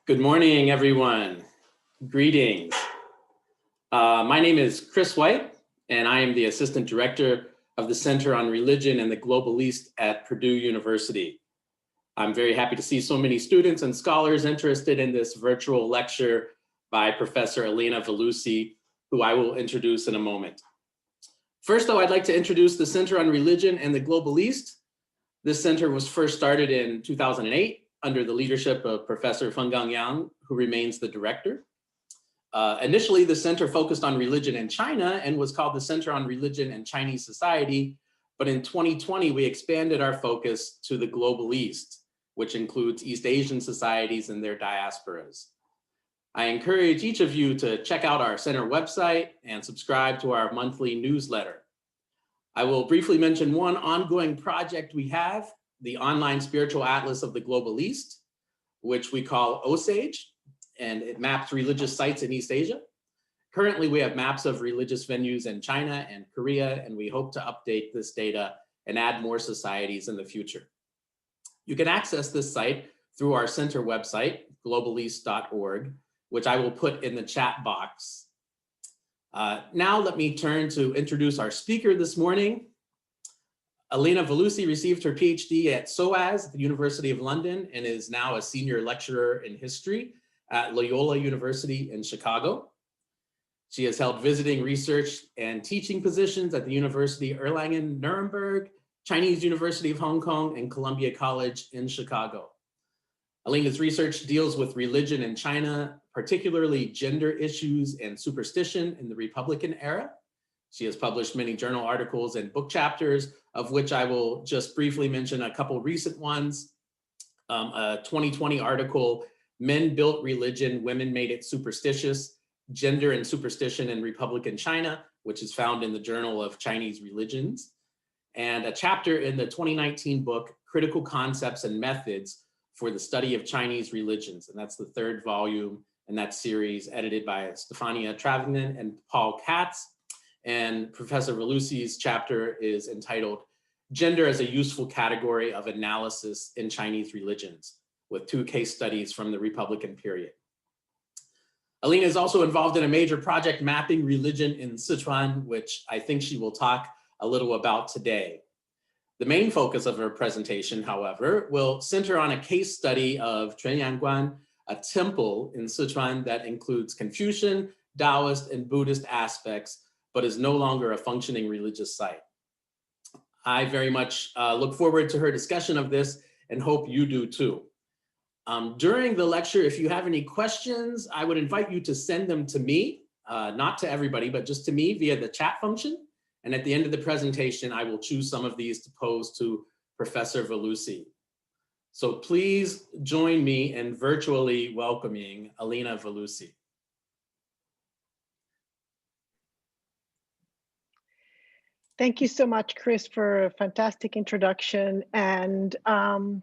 Good morning, everyone. Greetings. My name is Chris White, and I am the Assistant Director of the Center on Religion and the Global East at Purdue University. I'm very happy to see so many students and scholars interested in this virtual lecture by Professor Elena Valussi, who I will introduce in a moment. First, though, I'd like to introduce the Center on Religion and the Global East. This center was first started in 2008 under the leadership of Professor Fenggang Yang, who remains the director. Initially, the center focused on religion in China and was called the Center on Religion and Chinese Society. But in 2020, we expanded our focus to the Global East, which includes East Asian societies and their diasporas. I encourage each of you to check out our center website and subscribe to our monthly newsletter. I will briefly mention one ongoing project we have, the online spiritual atlas of the Global East, which we call Osage, and it maps religious sites in East Asia. Currently, we have maps of religious venues in China and Korea, and we hope to update this data and add more societies in the future. You can access this site through our center website, globaleast.org, which I will put in the chat box. Now let me turn to introduce our speaker this morning. Elena Valussi received her PhD at SOAS at the University of London and is now a senior lecturer in history at Loyola University in Chicago. She has held visiting research and teaching positions at the University Erlangen-Nuremberg, Chinese University of Hong Kong, and Columbia College in Chicago. Elena's research deals with religion in China, particularly gender issues and superstition in the Republican era. She has published many journal articles and book chapters, of which I will just briefly mention a couple recent ones. A 2020 article, Men Built Religion, Women Made It Superstitious, Gender and Superstition in Republican China, which is found in the Journal of Chinese Religions, and a chapter in the 2019 book, Critical Concepts and Methods for the Study of Chinese Religions. And that's the third volume in that series, edited by Stefania Travagnan and Paul Katz. And Professor Valussi's chapter is entitled Gender as a Useful Category of Analysis in Chinese Religions, with 2 case studies from the Republican period. Elena is also involved in a major project mapping religion in Sichuan, which I think she will talk a little about today. The main focus of her presentation, however, will center on a case study of Chunyang Guan, a temple in Sichuan that includes Confucian, Daoist, and Buddhist aspects, but is no longer a functioning religious site. I very much look forward to her discussion of this and hope you do too. During the lecture, if you have any questions, I would invite you to send them to me, not to everybody, but just to me via the chat function. And at the end of the presentation, I will choose some of these to pose to Professor Valussi. So please join me in virtually welcoming Elena Valussi. Thank you so much, Chris, for a fantastic introduction. And I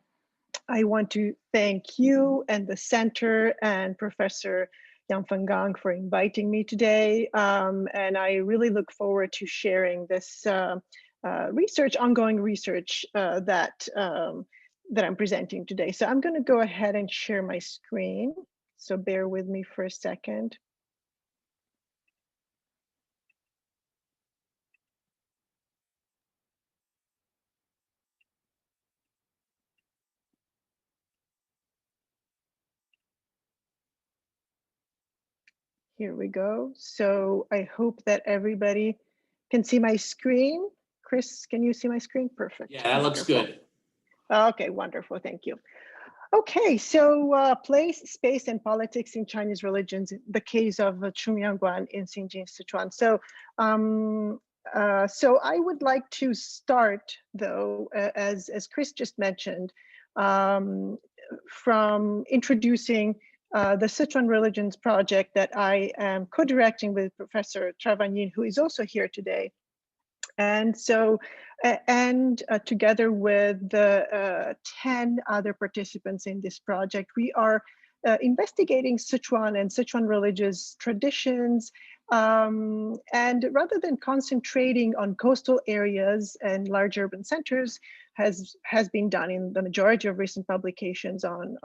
want to thank you and the center and Professor Yang Fenggang for inviting me today. And I really look forward to sharing this ongoing research that I'm presenting today. So I'm going to go ahead and share my screen. So bear with me for a second. Here we go. So I hope that everybody can see my screen. Chris, can you see my screen? Perfect. Yeah, that looks good. Okay, wonderful. Thank you. Okay, so place, space, and politics in Chinese religions, the case of Chunyang Guan in Xinjin, Sichuan. So I would like to start, though, as Chris just mentioned, from introducing the Sichuan Religions Project that I am co-directing with Professor Travagnan, who is also here today. And so, together with the 10 other participants in this project, we are investigating Sichuan and Sichuan religious traditions. And rather than concentrating on coastal areas and large urban centers, has been done in the majority of recent publications on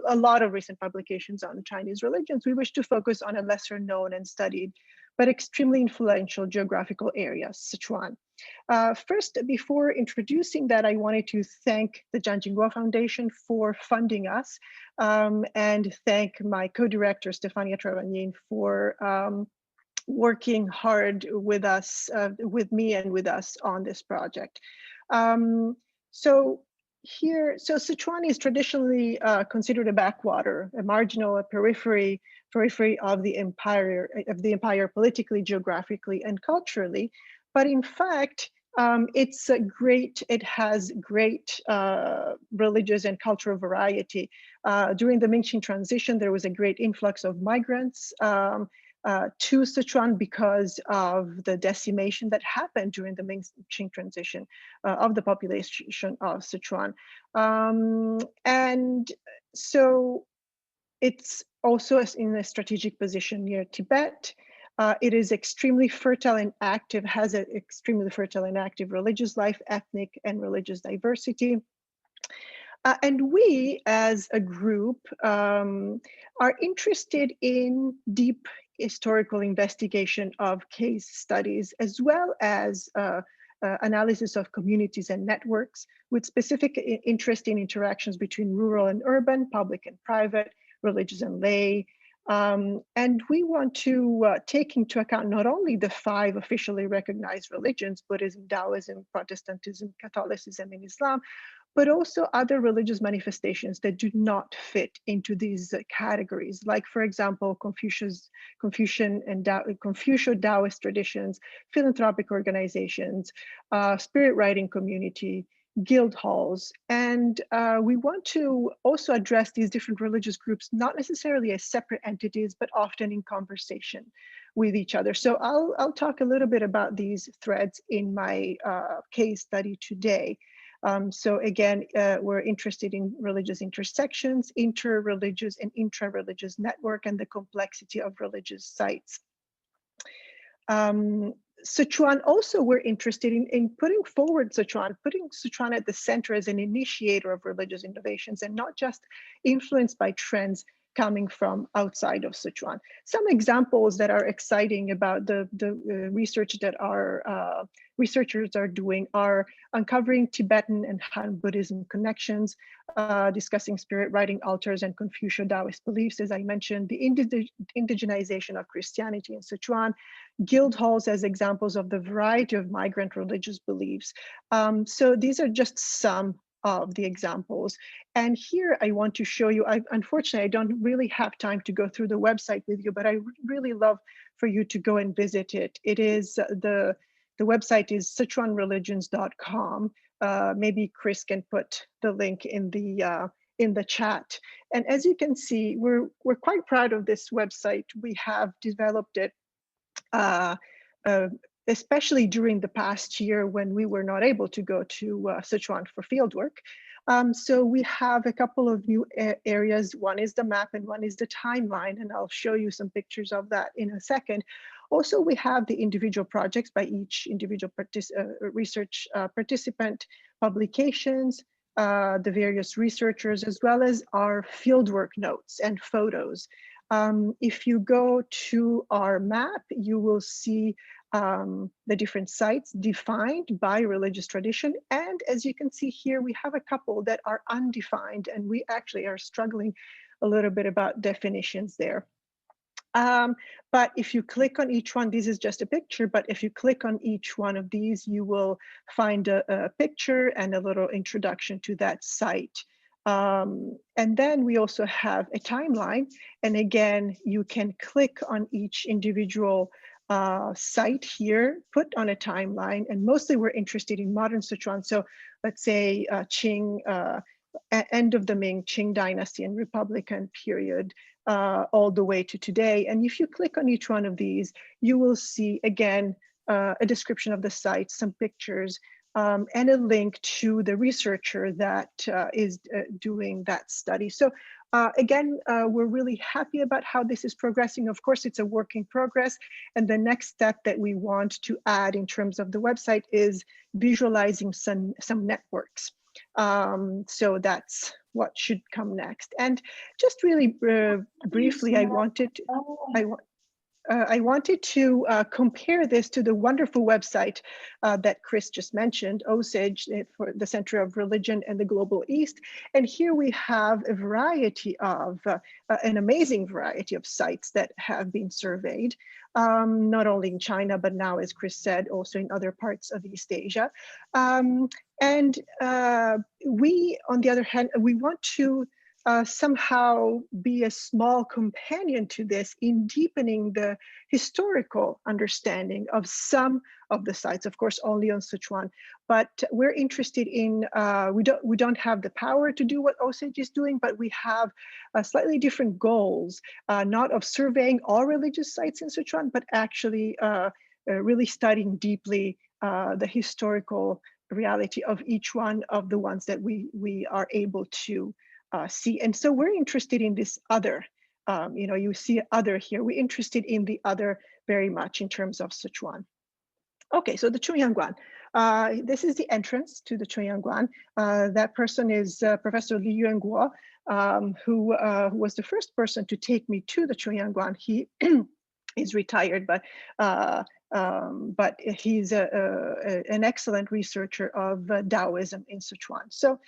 a lot of recent publications on Chinese religions, we wish to focus on a lesser known and studied but extremely influential geographical area, Sichuan. First, before introducing that, I wanted to thank the Xinjin Guo Foundation for funding us, and thank my co-director, Stefania Travagnin, for working hard with us, with me and with us on this project. So Sichuan is traditionally considered a backwater, a marginal, a periphery of the empire, politically, geographically, and culturally. But in fact, it has great religious and cultural variety. During the Mingqing transition, there was a great influx of migrants to Sichuan because of the decimation that happened during the Mingqing transition of the population of Sichuan. And so it's also in a strategic position near Tibet. It is extremely fertile and active, has an extremely fertile and active religious life, ethnic and religious diversity. And we, as a group, are interested in deep historical investigation of case studies, as well as analysis of communities and networks, with specific interest in interactions between rural and urban, public and private, religious and lay. And we want to take into account not only the 5 officially recognized religions, Buddhism, Taoism, Protestantism, Catholicism, and Islam, but also other religious manifestations that do not fit into these categories, like, for example, Confucian and Daoist traditions, philanthropic organizations, spirit writing community, guild halls. And we want to also address these different religious groups, not necessarily as separate entities, but often in conversation with each other. So I'll talk a little bit about these threads in my case study today. So again, we're interested in religious intersections, inter-religious and intra-religious network, and the complexity of religious sites. Sichuan also, we're interested in putting forward Sichuan, putting Sichuan at the center as an initiator of religious innovations and not just influenced by trends coming from outside of Sichuan. Some examples that are exciting about the research that our researchers are doing are uncovering Tibetan and Han Buddhism connections, discussing spirit writing altars and Confucio-Taoist beliefs, as I mentioned, the indigenization of Christianity in Sichuan, guild halls as examples of the variety of migrant religious beliefs. So these are just some of the examples. And here I want to show you, unfortunately, I don't really have time to go through the website with you, but I really love for you to go and visit it. It is, the website is sichuanreligions.com. Maybe Chris can put the link in the chat. And as you can see, we're quite proud of this website. We have developed it especially during the past year when we were not able to go to Sichuan for fieldwork. So we have a couple of new areas. One is the map and one is the timeline, and I'll show you some pictures of that in a second. Also, we have the individual projects by each individual research participant, publications, the various researchers, as well as our fieldwork notes and photos. If you go to our map, you will see the different sites defined by religious tradition. And as you can see here, we have a couple that are undefined, and we actually are struggling a little bit about definitions there. But if you click on each one, this is just a picture, but if you click on each one of these, you will find a picture and a little introduction to that site. And then we also have a timeline. And again, you can click on each individual site here, put on a timeline, and mostly we're interested in modern Sichuan. So let's say Qing, end of the Ming, Qing dynasty and Republican period, all the way to today. And if you click on each one of these, you will see, again, a description of the site, some pictures, and a link to the researcher that is doing that study. So again, we're really happy about how this is progressing. Of course, it's a work in progress. And the next step that we want to add in terms of the website is visualizing some networks. So that's what should come next. And just really briefly, I wanted to compare this to the wonderful website that Chris just mentioned, OSAGE, for the Center of Religion and the Global East. And here we have a variety of, an amazing variety of sites that have been surveyed, not only in China, but now, as Chris said, also in other parts of East Asia. And we, on the other hand, we want to somehow be a small companion to this in deepening the historical understanding of some of the sites, of course, only on Sichuan, but we're interested in, we don't have the power to do what OSAGE is doing, but we have slightly different goals, not of surveying all religious sites in Sichuan, but actually really studying deeply the historical reality of each one of the ones that we are able to see. And so we're interested in this other, you see other here. We're interested in the other very much in terms of Sichuan. Okay, so the Chuyanguan. This is the entrance to the Chuyanguan. That person is Professor Li Guo, who was the first person to take me to the Chuyanguan. He is retired, but he's an excellent researcher of Daoism in Sichuan. So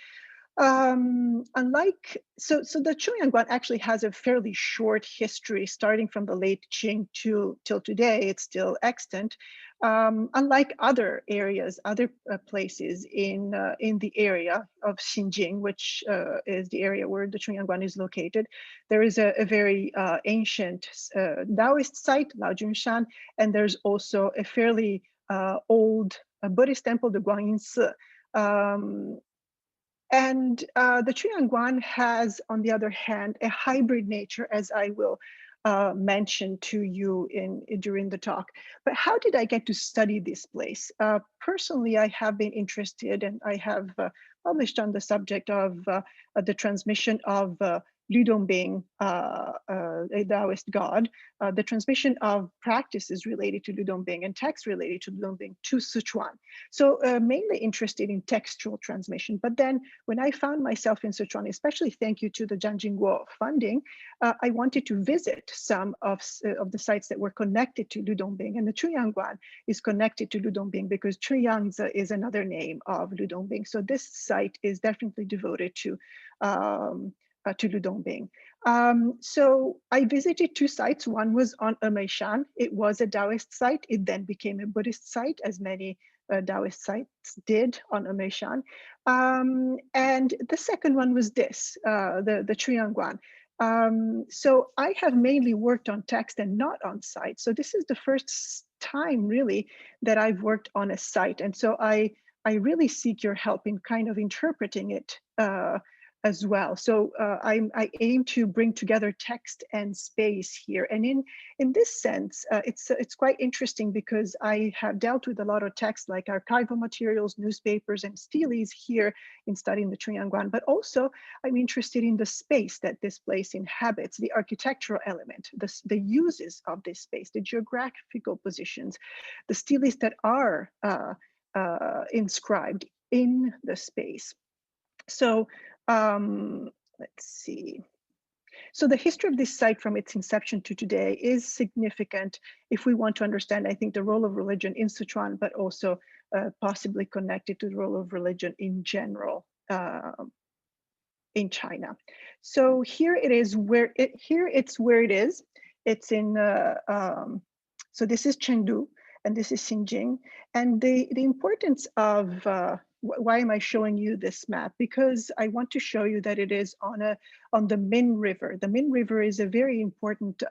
so the Chunyang actually has a fairly short history, starting from the late Qing till today. It's still extant. Unlike other areas, other places in the area of Xinjin, which is the area where the Chuyanguan is located, there is a very ancient Daoist site, Laojunshan, and there's also a fairly old Buddhist temple, the Guanyin Si. And the Chuyanguan has, on the other hand, a hybrid nature, as I will mention to you during the talk. But how did I get to study this place? Personally, I have been interested, and I have published on the subject of the transmission of Ludongbing, a Taoist god, the transmission of practices related to Ludongbing and texts related to Ludongbing to Sichuan. So mainly interested in textual transmission. But then when I found myself in Sichuan, especially thank you to the Jianjinguo funding, I wanted to visit some of the sites that were connected to Ludongbing. And the Chuyanguan is connected to Ludongbing because Chuyangzi is another name of Ludongbing. So this site is definitely devoted to Ludongbing. So I visited two sites. One was on Emeishan. It was a Taoist site. It then became a Buddhist site, as many Taoist sites did on Emeishan. And the second one was this, the Chuyanguan. So I have mainly worked on text and not on site. So this is the first time really that I've worked on a site. And so I really seek your help in kind of interpreting it as well. So I aim to bring together text and space here. And in this sense, it's quite interesting because I have dealt with a lot of text like archival materials, newspapers, and steles here in studying the Chuyanguan, but also I'm interested in the space that this place inhabits, the architectural element, the uses of this space, the geographical positions, the steles that are inscribed in the space. So let's see. So the history of this site from its inception to today is significant if we want to understand, I think, the role of religion in Sichuan, but also possibly connected to the role of religion in general in China. So here it is where it's where it is. It's in, so this is Chengdu and this is Xinjin. And the importance of, why am I showing you this map? Because I want to show you that it is on the Min River. The Min River is a very important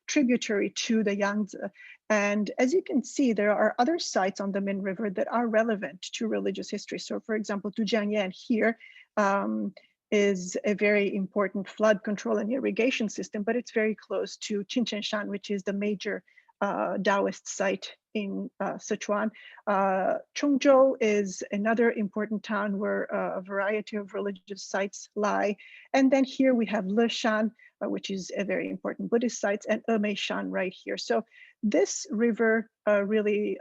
tributary to the Yangtze. And as you can see, there are other sites on the Min River that are relevant to religious history. So for example, Dujiangyan here is a very important flood control and irrigation system, but it's very close to Qinchenshan, which is the major Daoist site in Sichuan. Chongzhou is another important town where a variety of religious sites lie. And then here we have Leshan, which is a very important Buddhist site, and Emeishan right here. So this river really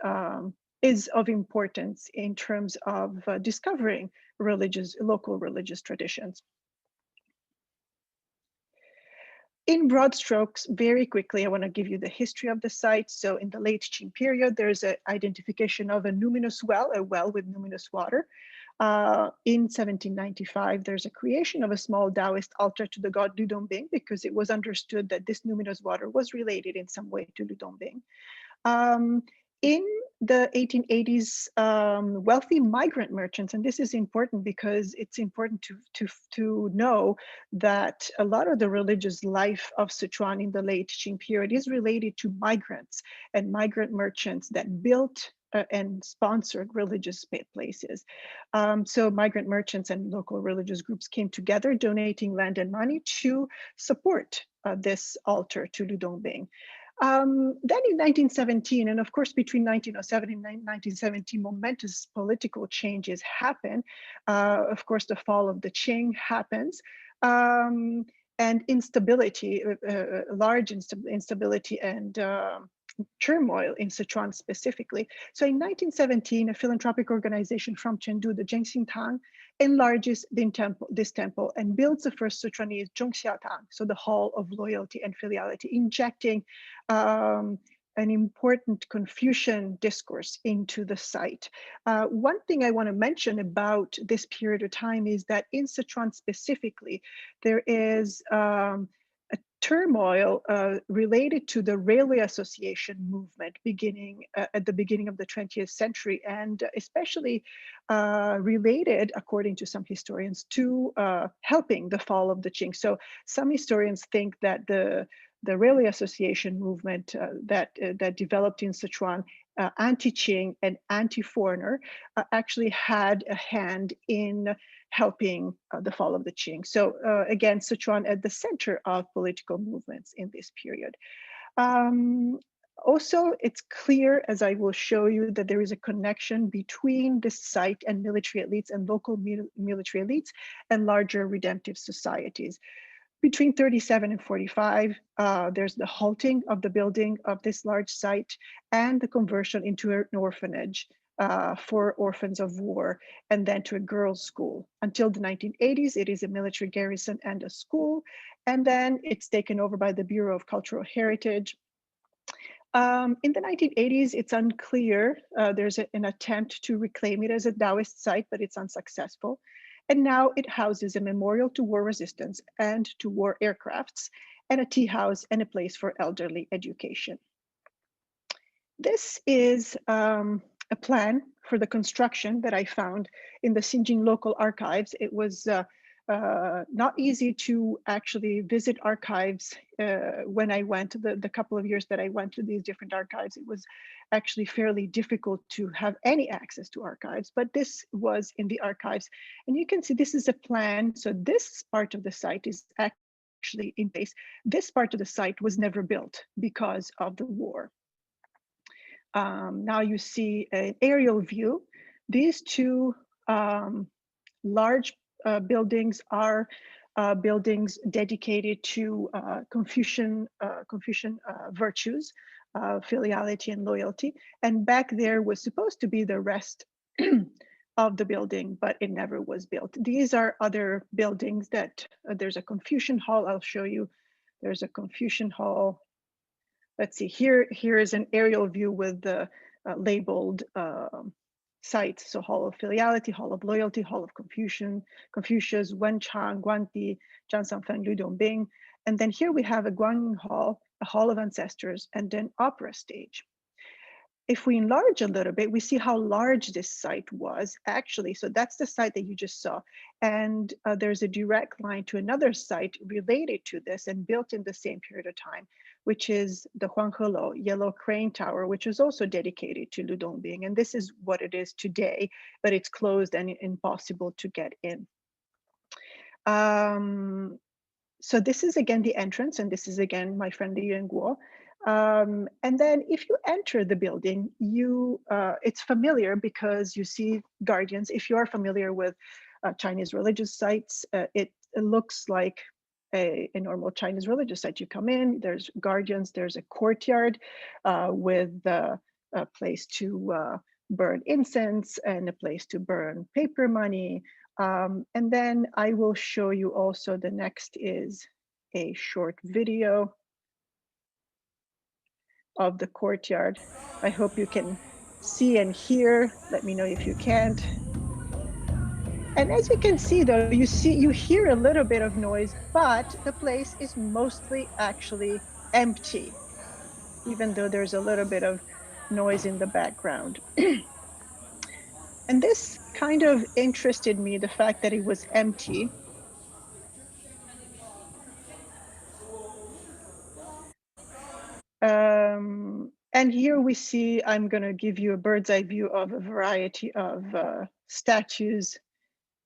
is of importance in terms of discovering local religious traditions. In broad strokes, very quickly, I want to give you the history of the site. So in the late Qing period, there's an identification of a numinous well, a well with numinous water. In 1795, there's a creation of a small Taoist altar to the god Ludongbing, because it was understood that this numinous water was related in some way to Ludongbing. In the 1880s, wealthy migrant merchants, and this is important because it's important to know that a lot of the religious life of Sichuan in the late Qing period is related to migrants and migrant merchants that built and sponsored religious places. So migrant merchants and local religious groups came together, donating land and money to support this altar to Ludongbing. Then in 1917, and of course between 1907 and 1917, momentous political changes happen. Of course, the fall of the Qing happens, and instability, large instability and turmoil in Sichuan specifically. So in 1917, a philanthropic organization from Chengdu, the Zhengxintang, enlarges this temple and builds the first Sichuanese Zhongxiatang, so the Hall of Loyalty and Filiality, injecting an important Confucian discourse into the site. One thing I want to mention about this period of time is that in Sichuan specifically, there is a turmoil related to the railway association movement beginning at the beginning of the 20th century, and especially related, according to some historians, to helping the fall of the Qing. So some historians think that the railway association movement that developed in Sichuan, anti-Qing and anti-foreigner, actually had a hand in helping the fall of the Qing. So again, Sichuan at the center of political movements in this period. Also, it's clear, as I will show you, that there is a connection between this site and military elites and local military elites and larger redemptive societies. Between 37 and 45, there's the halting of the building of this large site and the conversion into an orphanage for orphans of war, and then to a girls' school. Until the 1980s, it is a military garrison and a school, and then it's taken over by the Bureau of Cultural Heritage. In the 1980s, it's unclear. There's an attempt to reclaim it as a Taoist site, but it's unsuccessful. And now it houses a memorial to war resistance and to war aircrafts, and a tea house and a place for elderly education. This is a plan for the construction that I found in the Xinjin local archives. It was not easy to actually visit archives when I went, the couple of years that I went to these different archives. It was actually fairly difficult to have any access to archives, but this was in the archives. And you can see this is a plan. So this part of the site is actually in place. This part of the site was never built because of the war. Now you see an aerial view. These two large buildings are buildings dedicated to Confucian virtues, filiality and loyalty. And back there was supposed to be the rest of the building, but it never was built. These are other buildings that there's a Confucian hall. I'll show you. There's a Confucian hall. Let's see, here is an aerial view with the labeled sites. So Hall of Filiality, Hall of Loyalty, Hall of Confucius, Wenchang, Guanti, Zhangsanfeng, Ludongbing. And then here we have a Guanyin Hall, a Hall of Ancestors, and an opera stage. If we enlarge a little bit, we see how large this site was actually. So that's the site that you just saw. And there's a direct line to another site related to this and built in the same period of time, which is the Holo Yellow Crane Tower, which is also dedicated to Ludongbing. And this is what it is today, but it's closed and impossible to get in. So this is again the entrance, and this is again my friend Yuan Guo. And then if you enter the building, it's familiar because you see guardians. If you are familiar with Chinese religious sites, it looks like a normal Chinese religious site. You come in, there's guardians, there's a courtyard with a place to burn incense and a place to burn paper money. And then I will show you also, the next is a short video of the courtyard. I hope you can see and hear. Let me know if you can't. And as you can see, though, you hear a little bit of noise, but the place is mostly actually empty, even though there's a little bit of noise in the background. And this kind of interested me, the fact that it was empty. And here we see, I'm going to give you a bird's eye view of a variety of statues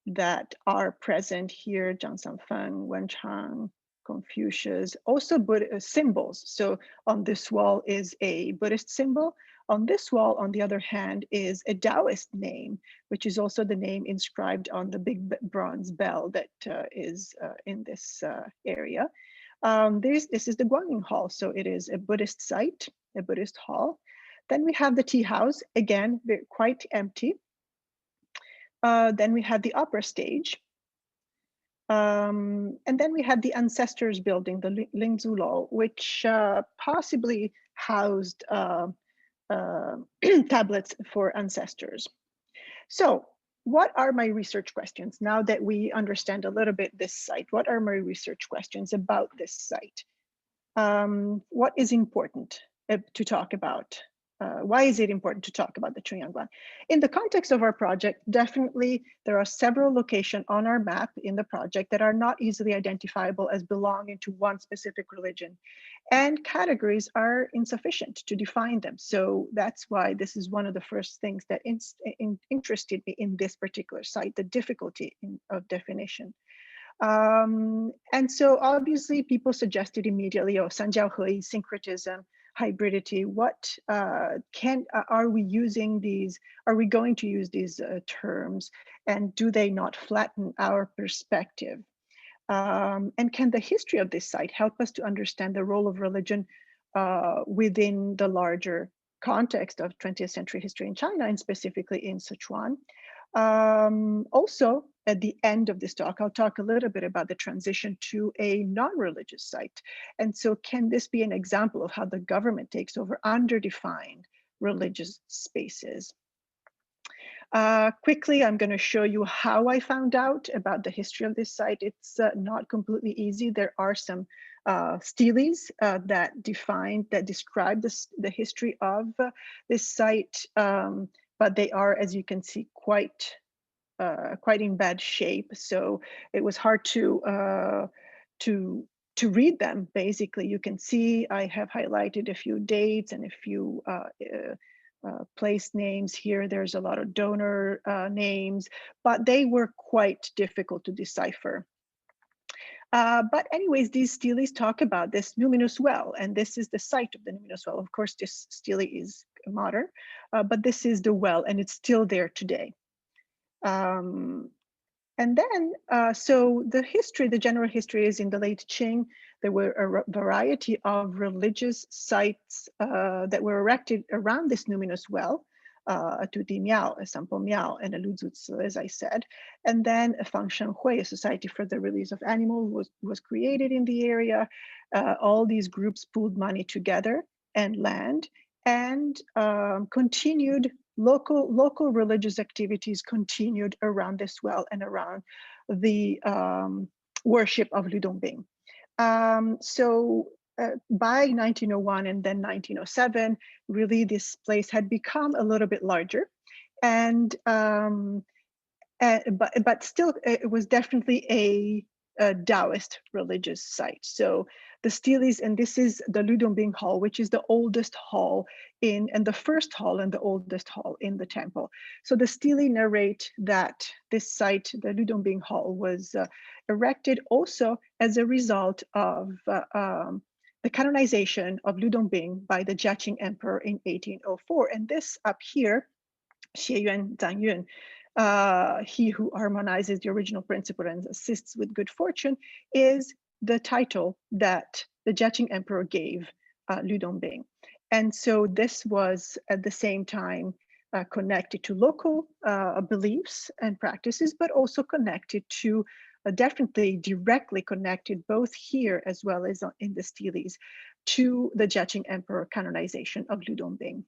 that are present here: Zhang Sanfeng, Wen Chang, Confucius, also Buddhist symbols. So on this wall is a Buddhist symbol. On this wall, on the other hand, is a Daoist name, which is also the name inscribed on the big bronze bell that is in this area. This is the Guanyin Hall, so it is a Buddhist site, a Buddhist hall. Then we have the tea house, again, quite empty. Then we had the opera stage. And then we had the ancestors building, the Lingzulou, which possibly housed tablets for ancestors. So what are my research questions? Now that we understand a little bit this site, what are my research questions about this site? What is important to talk about? Why is it important to talk about the Chunyang Guan? In the context of our project, definitely there are several locations on our map in the project that are not easily identifiable as belonging to one specific religion. And categories are insufficient to define them. So that's why this is one of the first things that interested me in this particular site, the difficulty of definition. And so obviously people suggested immediately, oh, Sanjiaohe, syncretism, hybridity. What are we using these? Are we going to use these terms? And do they not flatten our perspective? And can the history of this site help us to understand the role of religion within the larger context of 20th century history in China, and specifically in Sichuan? Also, at the end of this talk, I'll talk a little bit about the transition to a non-religious site. And so can this be an example of how the government takes over underdefined religious spaces? Quickly, I'm going to show you how I found out about the history of this site. It's not completely easy. There are some steles that describe the history of this site, but they are, as you can see, quite in bad shape. So it was hard to read them. Basically, you can see I have highlighted a few dates and a few place names here. There's a lot of donor names, but they were quite difficult to decipher. But anyways, these steles talk about this numinous well, and this is the site of the numinous well. Of course, this stele is modern, but this is the well, and it's still there today. And then, so the general history is in the late Qing. There were a variety of religious sites that were erected around this numinous well, a Tudi Miao, a Sampo Miao, and a Luzutsu, as I said. And then a Fangshan Hui, a society for the release of animals, was created in the area. All these groups pooled money together and land, and continued local religious activities continued around this well and around the worship of Ludongbing. So by 1901 and then 1907, really this place had become a little bit larger, and but still it was definitely a Daoist religious site. So the steles, and this is the Ludongbing Hall, which is the oldest hall and the first hall and the oldest hall in the temple. So the stele narrate that this site, the Ludongbing Hall, was erected also as a result of the canonization of Lu Dongbing by the Jiaqing Emperor in 1804. And this up here, Xie Yuan Zhang Yun, he who harmonizes the original principle and assists with good fortune, is the title that the Jiaqing Emperor gave Lu Dongbing. And so this was at the same time connected to local beliefs and practices, but also connected to definitely directly connected both here as well as in the steles to the Jiaqing Emperor canonization of Lu Dongbing.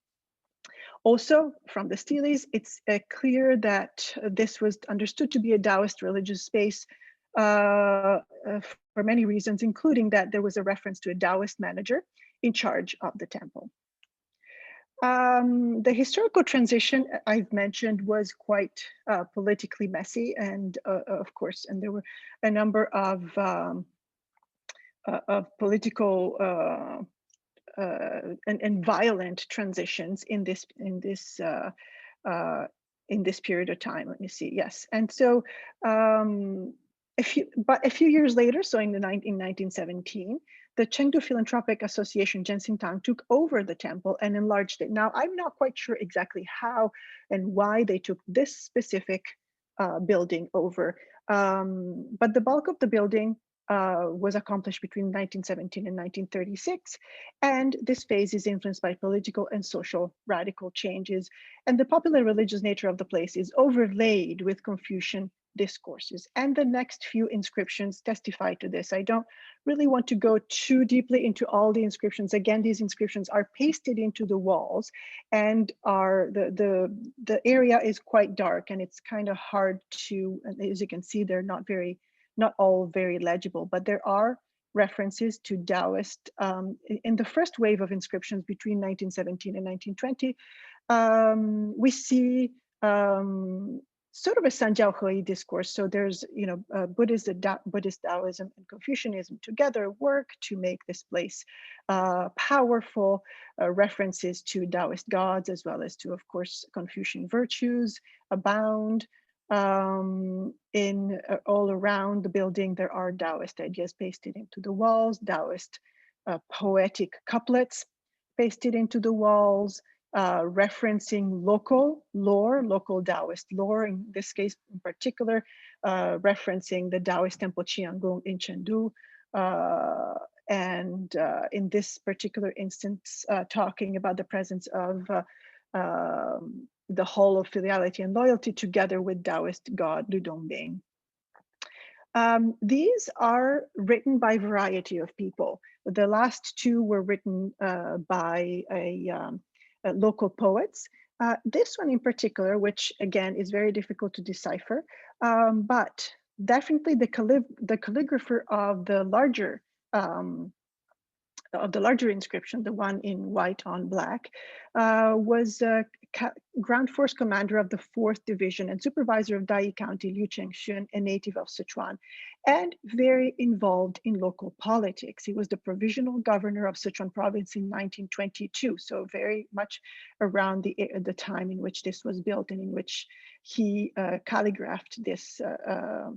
Also, from the steles, it's clear that this was understood to be a Daoist religious space for many reasons, including that there was a reference to a Daoist manager in charge of the temple. The historical transition I've mentioned was quite politically messy, and of course, and there were a number of political and violent transitions in this period of time. Let me see. Yes, and so a few years later, so in 1917. The Chengdu Philanthropic Association, Zhenxintang, took over the temple and enlarged it. Now, I'm not quite sure exactly how and why they took this specific building over, but the bulk of the building was accomplished between 1917 and 1936. And this phase is influenced by political and social radical changes. And the popular religious nature of the place is overlaid with Confucian discourses. And the next few inscriptions testify to this. I don't really want to go too deeply into all the inscriptions. Again, these inscriptions are pasted into the walls, and are the area is quite dark, and it's kind of hard to, as you can see, they're not all very legible, but there are references to Daoist. In the first wave of inscriptions between 1917 and 1920, we see sort of a Sanjiao He discourse. So there's, Buddhist Taoism and Confucianism together work to make this place powerful, references to Taoist gods, as well as to, of course, Confucian virtues abound. All around the building, there are Taoist ideas pasted into the walls, Taoist poetic couplets pasted into the walls, referencing local lore, local Taoist lore, in this case in particular, referencing the Taoist temple Chuyanguan in Chengdu, and in this particular instance, talking about the presence of the Holo filiality and loyalty together with Taoist god Lu Dongbing. These are written by a variety of people. The last two were written by local poets. This one in particular, which again is very difficult to decipher, but definitely the calligrapher of the larger inscription, the one in white on black, was ground force commander of the 4th Division and supervisor of Dai County, Liu Chengxun, a native of Sichuan, and very involved in local politics. He was the provisional governor of Sichuan province in 1922, so very much around the time in which this was built and in which he calligraphed this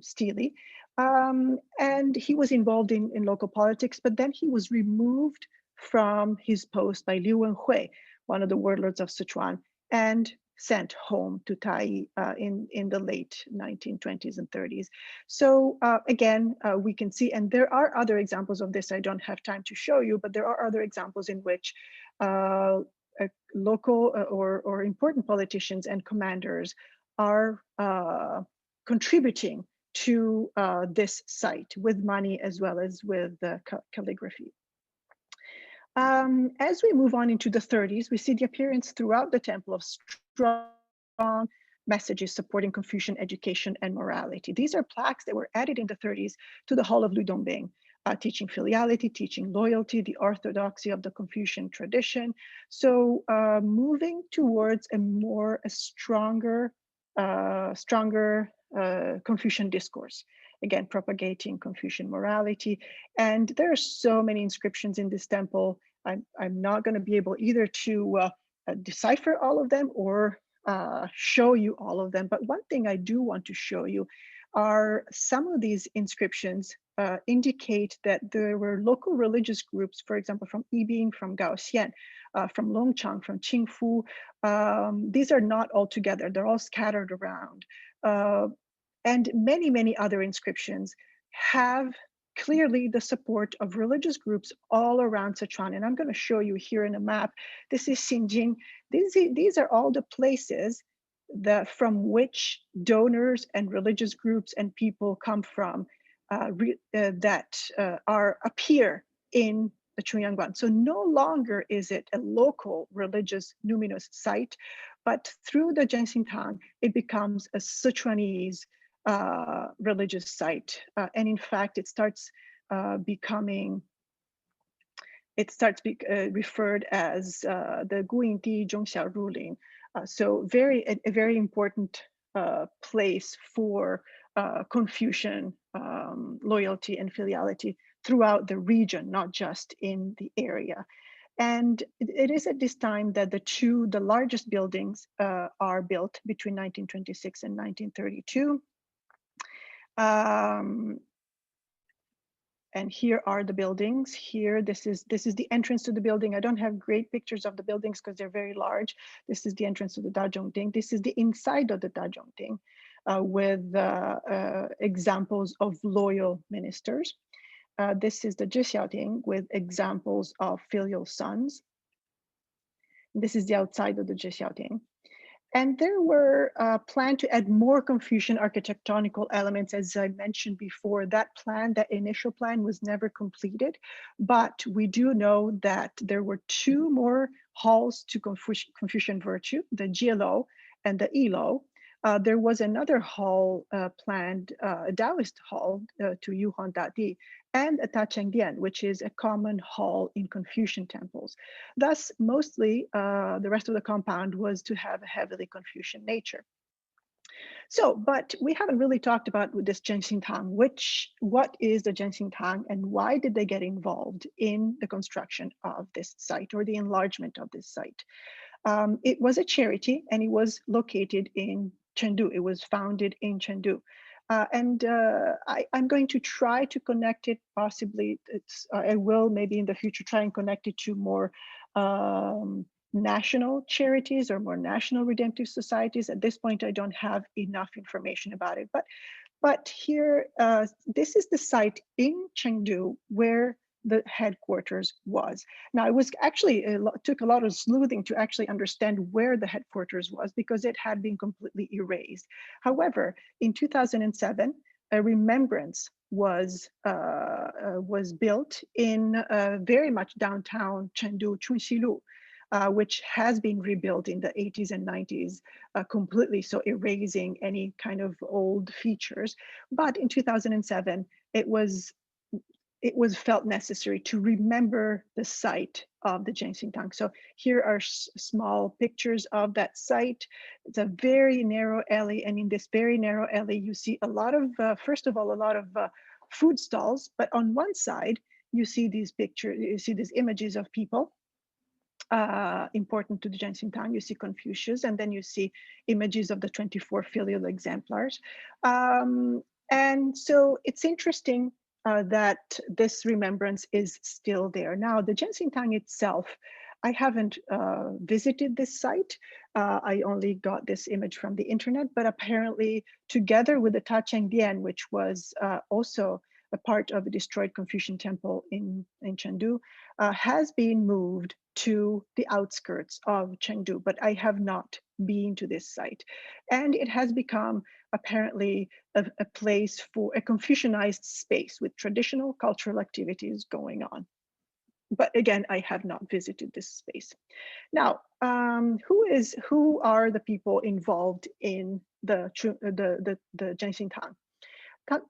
stele. And he was involved in local politics, but then he was removed from his post by Liu Wenhui, one of the warlords of Sichuan, and sent home to Tai in the late 1920s and 30s. So again, we can see, and there are other examples of this. I don't have time to show you, but there are other examples in which local or important politicians and commanders are contributing to this site with money as well as with calligraphy. As we move on into the 30s, we see the appearance throughout the temple of strong messages supporting Confucian education and morality. These are plaques that were added in the 30s to the Hall of Lu Dongbing, teaching filiality, teaching loyalty, the orthodoxy of the Confucian tradition. So moving towards a stronger Confucian discourse, again, propagating Confucian morality. And there are so many inscriptions in this temple. I'm not going to be able either to decipher all of them or show you all of them. But one thing I do want to show you are some of these inscriptions indicate that there were local religious groups, for example, from Yibin, from Gaoxian, from Longchang, from Qingfu. These are not all together, they're all scattered around. And many, many other inscriptions have clearly the support of religious groups all around Sichuan. And I'm going to show you here in a map. This is Xinjin. These are all the places from which donors and religious groups and people come from that appear in the Chunyang Guan. So no longer is it a local religious numinous site, but through the Zhenxintang, it becomes a Sichuanese religious site. And in fact, it starts becoming, referred as the Guiyingdi Zhongxiao ruling. So a very important place for Confucian loyalty and filiality throughout the region, not just in the area. And it is at this time that the largest buildings are built between 1926 and 1932. And here are the buildings. Here, this is the entrance to the building. I don't have great pictures of the buildings because they're very large. This is the entrance to the Dazhongding. This is the inside of the Dazhongding with examples of loyal ministers. This is the Zhixiaoding with examples of filial sons. This is the outside of the Zhixiaoding. And there were planned to add more Confucian architectonical elements, as I mentioned before. That initial plan was never completed, but we do know that there were 2 more halls to Confucian virtue, the Jielo and the Yilo. There was another hall planned, a Daoist hall to Yuhuan Dadi, and a Tachengdian, which is a common hall in Confucian temples. Thus, mostly the rest of the compound was to have a heavily Confucian nature. So, but we haven't really talked about this Zhenxintang, what is the Zhenxintang and why did they get involved in the construction of this site or the enlargement of this site? It was a charity and it was located in Chengdu. It was founded in Chengdu. I'm going to try to connect it, possibly, I will maybe in the future try and connect it to more national charities or more national redemptive societies. At this point, I don't have enough information about it. But here, this is the site in Chengdu where the headquarters was. Now, it was actually, took a lot of sleuthing to actually understand where the headquarters was because it had been completely erased. However, in 2007, a remembrance was built in very much downtown Chengdu, Chunxilu, which has been rebuilt in the 80s and 90s completely, so erasing any kind of old features. But in 2007, it was felt necessary to remember the site of the Zhenxintang. So here are small pictures of that site. It's a very narrow alley, and in this very narrow alley, you see a lot of, first of all, a lot of food stalls, but on one side, you see these pictures, you see these images of people important to the Zhenxintang. You see Confucius, and then you see images of the 24 filial exemplars. And so it's interesting that this remembrance is still there. Now, the Zhenxintang itself, I haven't visited this site. I only got this image from the internet, but apparently together with the Tachengdian, which was also a part of a destroyed Confucian temple in Chengdu, has been moved to the outskirts of Chengdu, but I have not been to this site. And it has become apparently a place for a Confucianized space with traditional cultural activities going on. But again, I have not visited this space. Now, who are the people involved in the Zhenxintang?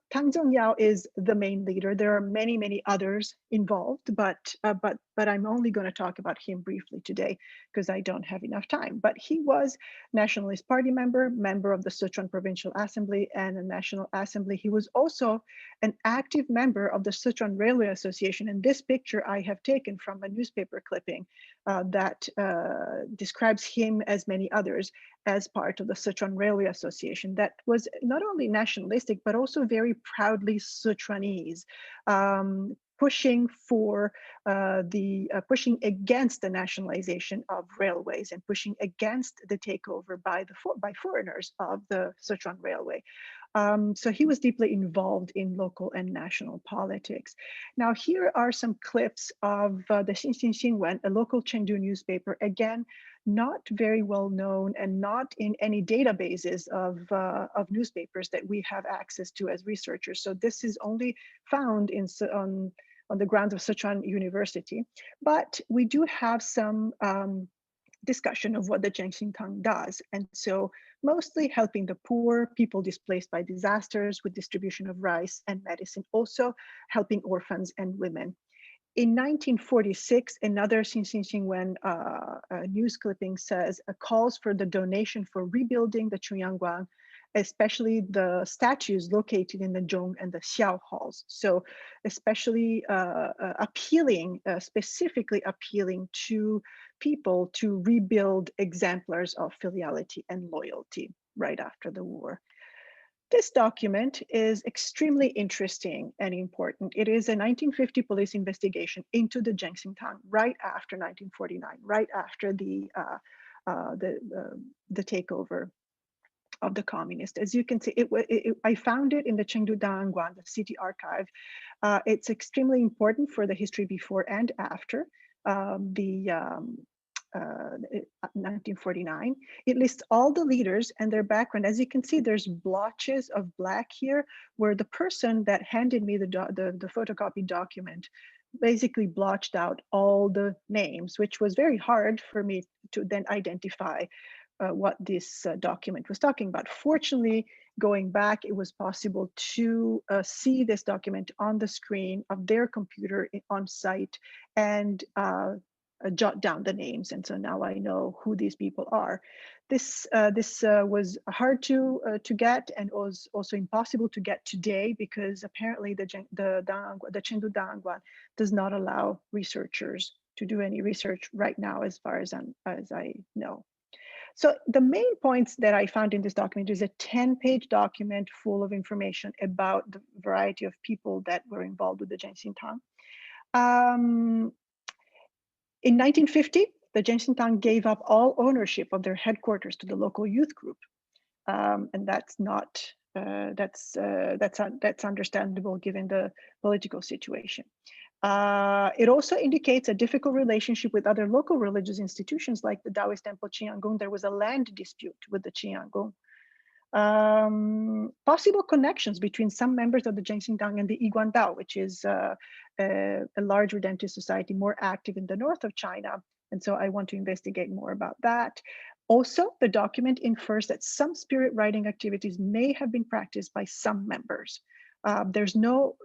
Tang Zongyao is the main leader. There are many, many others involved, but I'm only going to talk about him briefly today because I don't have enough time. But he was Nationalist Party member of the Sichuan Provincial Assembly and the National Assembly. He was also an active member of the Sichuan Railway Association. And this picture I have taken from a newspaper clipping that describes him, as many others, as part of the Sichuan Railway Association that was not only nationalistic, but also very proudly Sichuanese, pushing for pushing against the nationalization of railways and pushing against the takeover by foreigners of the Sichuan Railway. So he was deeply involved in local and national politics. Now, here are some clips of the Xinjin, a local Chengdu newspaper, again, not very well known and not in any databases of newspapers that we have access to as researchers. So this is only found on the grounds of Sichuan University. But we do have some discussion of what the Zhengxintang does. And so mostly helping the poor, people displaced by disasters with distribution of rice and medicine, also helping orphans and women. In 1946, another Xinjin news clipping says calls for the donation for rebuilding the Chunyang Guan, especially the statues located in the Zhong and the Xiao halls. So especially specifically appealing to people to rebuild exemplars of filiality and loyalty right after the war. This document is extremely interesting and important. It is a 1950 police investigation into the Zhengxintang right after 1949, right after the takeover of the communists. As you can see, I found it in the Chengdu Daoist, the city archive. It's extremely important for the history before and after the 1949. It lists all the leaders and their background. As you can see, there's blotches of black here, where the person that handed me the photocopied document basically blotched out all the names, which was very hard for me to then identify what this document was talking about. Fortunately, going back, it was possible to see this document on the screen of their computer on site and jot down the names, and so now I know who these people are. This was hard to get, and was also impossible to get today because apparently the Chengdu Daoist does not allow researchers to do any research right now, as far as I know. So the main points that I found in this document is a 10-page document full of information about the variety of people that were involved with the Zhengxintang. In 1950, the Zhengxintang gave up all ownership of their headquarters to the local youth group, and that's not that's understandable given the political situation. It also indicates a difficult relationship with other local religious institutions like the Daoist temple Chuyanguan. There was a land dispute with the Chuyanguan. Possible connections between some members of the Zhengxintang and the Yiguan Dao, which is a large redemptive society more active in the north of China. And so I want to investigate more about that. Also, the document infers that some spirit writing activities may have been practiced by some members. There's no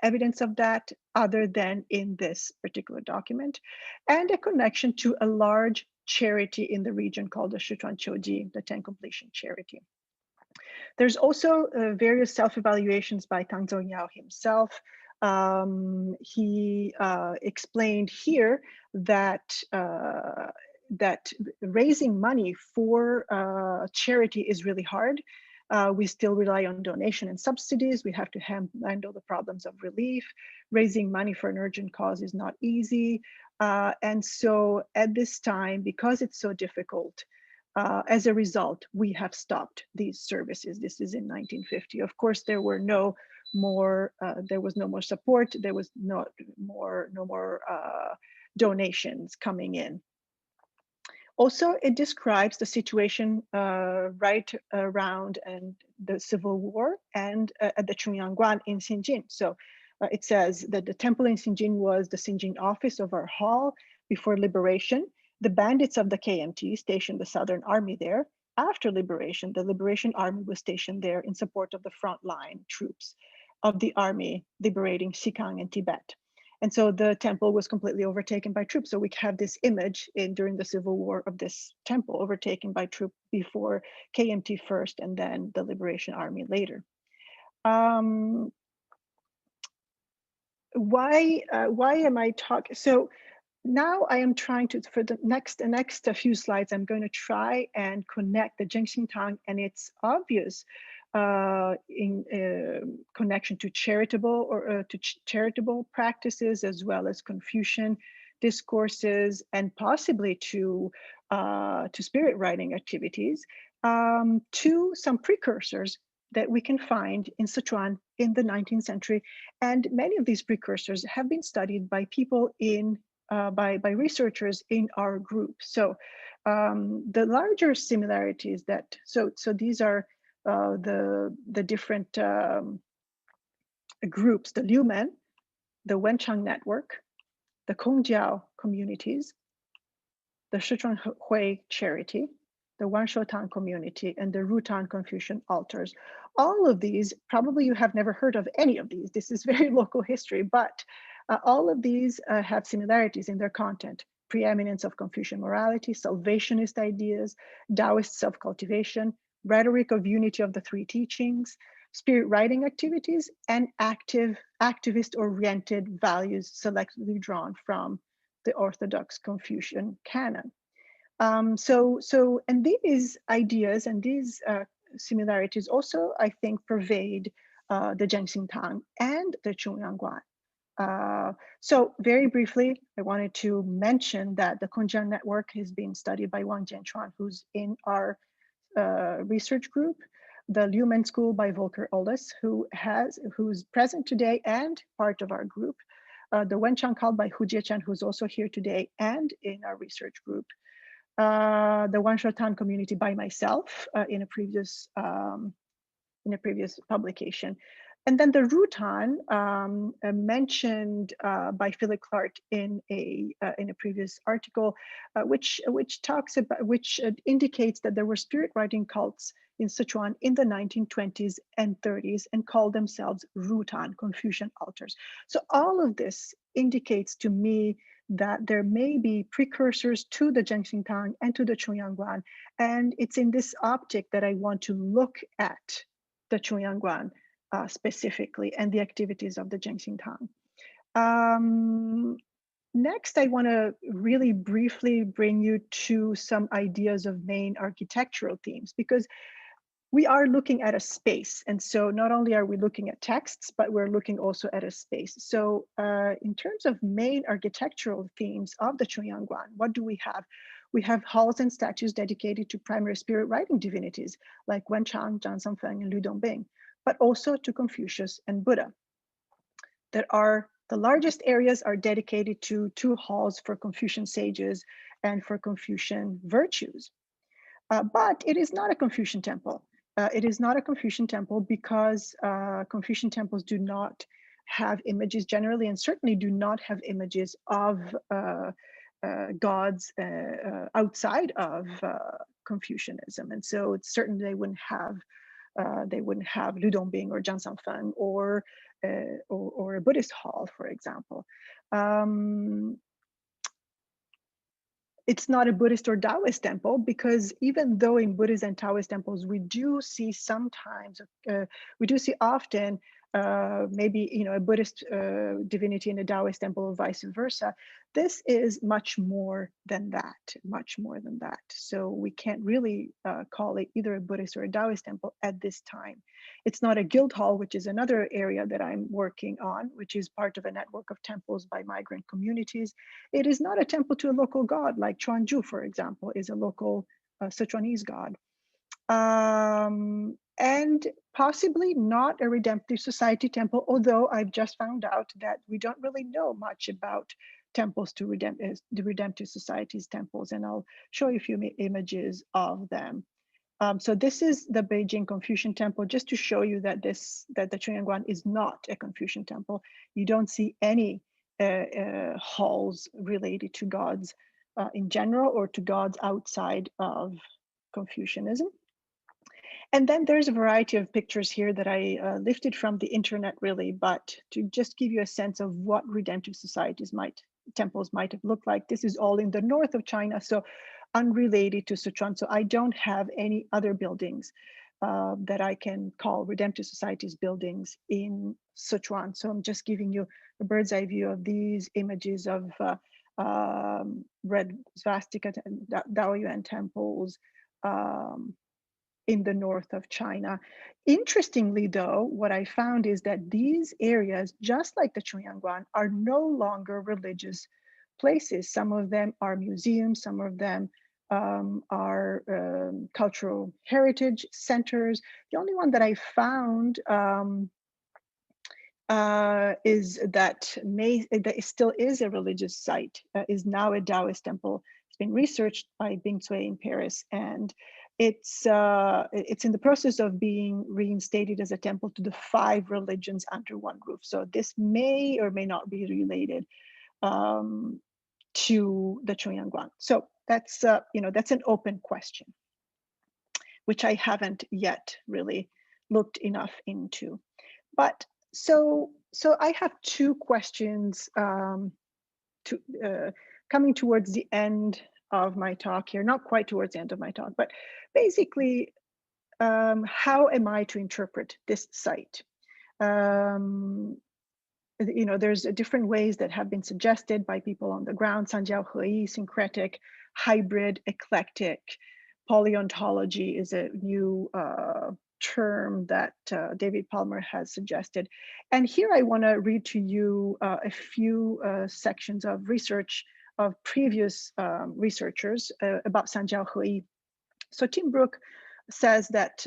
evidence of that other than in this particular document, and a connection to a large charity in the region called the Sichuan Chouji, the 10 completion charity. There's also various self-evaluations by Tang Zhounyao himself. He explained here that that raising money for charity is really hard. We still rely on donation and subsidies. We have to handle the problems of relief. Raising money for an urgent cause is not easy. And so at this time, because it's so difficult, as a result, we have stopped these services. This is in 1950. Of course, there were no more. There was no more support. There was no more donations coming in. Also, it describes the situation right around and the Civil War and at the Chunyang Guan in Xinjin. So it says that the temple in Xinjin was the Xinjin office of our hall before liberation. The bandits of the KMT stationed the Southern Army there. After liberation, the Liberation Army was stationed there in support of the frontline troops of the army liberating Xikang and Tibet. And so the temple was completely overtaken by troops. So we have this image during the Civil War of this temple overtaken by troops before KMT first and then the Liberation Army later. Why am I talking? So now I am trying to, for the next few slides, I'm going to try and connect the Jingxing and its obvious connection to charitable or charitable practices, as well as Confucian discourses, and possibly to spirit writing activities, to some precursors that we can find in Sichuan in the 19th century. And many of these precursors have been studied by people in by researchers in our group. So the larger similarities that, so these are the different groups: the Liumen, the Wenchang network, the Kongjiao communities, the Sichuan Hui charity, the Wanshotan community, and the Rutan Confucian altars. All of these, probably you have never heard of any of these. This is very local history, but all of these have similarities in their content: preeminence of Confucian morality, salvationist ideas, Daoist self-cultivation, rhetoric of unity of the three teachings, spirit writing activities, and activist-oriented values selectively drawn from the Orthodox Confucian canon. And these ideas and these similarities also, I think, pervade the Zhengxing Tang and the Chunyang Guan. So very briefly, I wanted to mention that the Confucian network has been studied by Wang Jianchuan, who's in our research group, the Liumen School by Volker Olles, who's present today and part of our group, the Wenchang Call by Hu Jiechen, who's also here today and in our research group, the Wanshotan community by myself in a previous publication. And then the Rutan mentioned by Philip Clark in a previous article, which indicates that there were spirit writing cults in Sichuan in the 1920s and 30s and called themselves Rutan, Confucian altars. So all of this indicates to me that there may be precursors to the Zhengxing Tang and to the Chuyanguan, and it's in this optic that I want to look at the Chuyanguan specifically and the activities of the Zhengxing Tang. Next, I want to really briefly bring you to some ideas of main architectural themes, because we are looking at a space. And so not only are we looking at texts, but we're looking also at a space. So in terms of main architectural themes of the Chuyanguan, what do we have? We have halls and statues dedicated to primary spirit writing divinities like Wenchang, Zhang Sanfeng, and Lu Dongbing, but also to Confucius and Buddha. The largest areas are dedicated to 2 halls for Confucian sages and for Confucian virtues. But it is not a Confucian temple. It is not a Confucian temple because Confucian temples do not have images generally, and certainly do not have images of gods outside of Confucianism. And so it's certain they wouldn't have Lu Dongbing or Zhang Sanfeng or a Buddhist hall, for example. It's not a Buddhist or Taoist temple, because even though in Buddhist and Taoist temples we do see often maybe a Buddhist divinity in a Taoist temple or vice versa, this is much more than that. So we can't really call it either a Buddhist or a Taoist temple at this time. It's not a guild hall, which is another area that I'm working on, which is part of a network of temples by migrant communities. It is not a temple to a local god, like Chuanju, for example, is a local Sichuanese god. And possibly not a Redemptive Society temple, although I've just found out that we don't really know much about temples to the Redemptive Societies temples, and I'll show you a few images of them. So this is the Beijing Confucian temple, just to show you that the Chuyanguan is not a Confucian temple. You don't see any halls related to gods in general, or to gods outside of Confucianism. And then there's a variety of pictures here that I lifted from the internet, really, but to just give you a sense of what Redemptive Societies temples might have looked like. This is all in the north of China, so unrelated to Sichuan. So I don't have any other buildings that I can call Redemptive Societies buildings in Sichuan. So I'm just giving you a bird's eye view of these images of red swastika Daoyuan temples in the north of China. Interestingly, though, what I found is that these areas, just like the Chuyanguan, are no longer religious places. Some of them are museums, some of them are cultural heritage centers. The only one that I found is that it still is a religious site, is now a Daoist temple. It's been researched by Bing Cui in Paris, and it's in the process of being reinstated as a temple to the 5 religions under one roof. So this may or may not be related to the Chunyang So that's that's an open question, which I haven't yet really looked enough into. But so I have 2 questions coming towards the end of my talk here, not quite towards the end of my talk, but basically, how am I to interpret this site? There's different ways that have been suggested by people on the ground: Sanjiao Heyi, syncretic, hybrid, eclectic. Paleontology is a new term that David Palmer has suggested. And here I want to read to you a few sections of research of previous researchers about Sanjiao Heyi. So Tim Brooke says that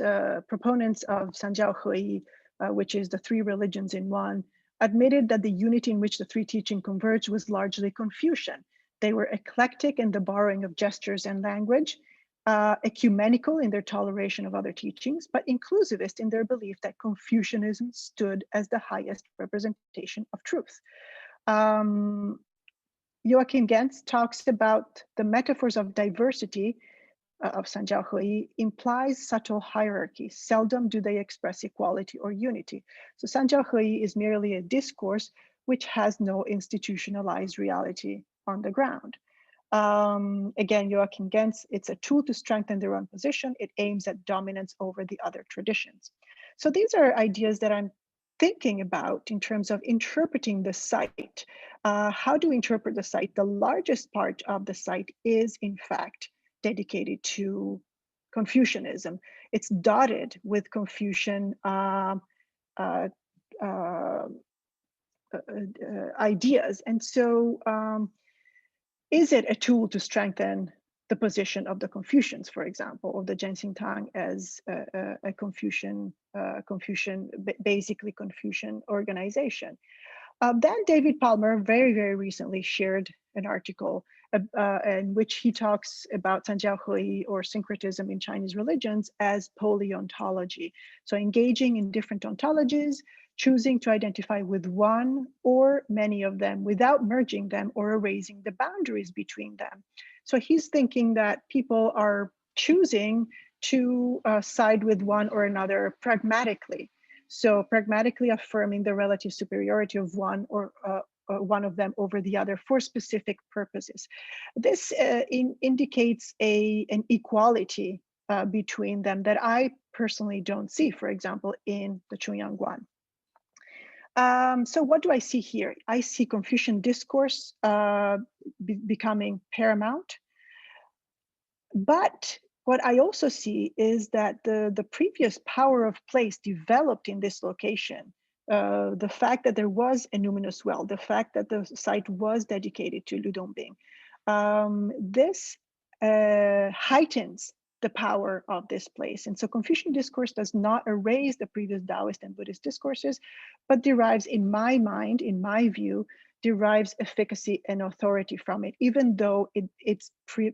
proponents of Sanjiao Heyi, which is the 3 religions in one, admitted that the unity in which the 3 teachings converged was largely Confucian. They were eclectic in the borrowing of gestures and language, ecumenical in their toleration of other teachings, but inclusivist in their belief that Confucianism stood as the highest representation of truth. Joachim Gens talks about the metaphors of diversity of Sanjiao Heyi implies subtle hierarchy. Seldom do they express equality or unity. So Sanjiao Heyi is merely a discourse which has no institutionalized reality on the ground. Again, Joachim Gens, it's a tool to strengthen their own position. It aims at dominance over the other traditions. So these are ideas that I'm thinking about in terms of interpreting the site. How do we interpret the site? The largest part of the site is, in fact, dedicated to Confucianism. It's dotted with Confucian ideas. And so is it a tool to strengthen the position of the Confucians, for example, or the Zhenxing as a basically Confucian organization? Then David Palmer very, very recently shared an article in which he talks about Sanjiao Heyi, or syncretism in Chinese religions, as polyontology. So engaging in different ontologies, choosing to identify with one or many of them without merging them or erasing the boundaries between them. So he's thinking that people are choosing to side with one or another pragmatically. So pragmatically affirming the relative superiority of one or one of them over the other for specific purposes. This indicates an equality between them that I personally don't see, for example, in the Chunyang Guan. So what do I see here? I see Confucian discourse becoming paramount. But what I also see is that the previous power of place developed in this location, the fact that there was a numinous well, the fact that the site was dedicated to Ludongbing, this heightens the power of this place. And so Confucian discourse does not erase the previous Daoist and Buddhist discourses, but derives, in my mind, in my view, derives efficacy and authority from it, even though it's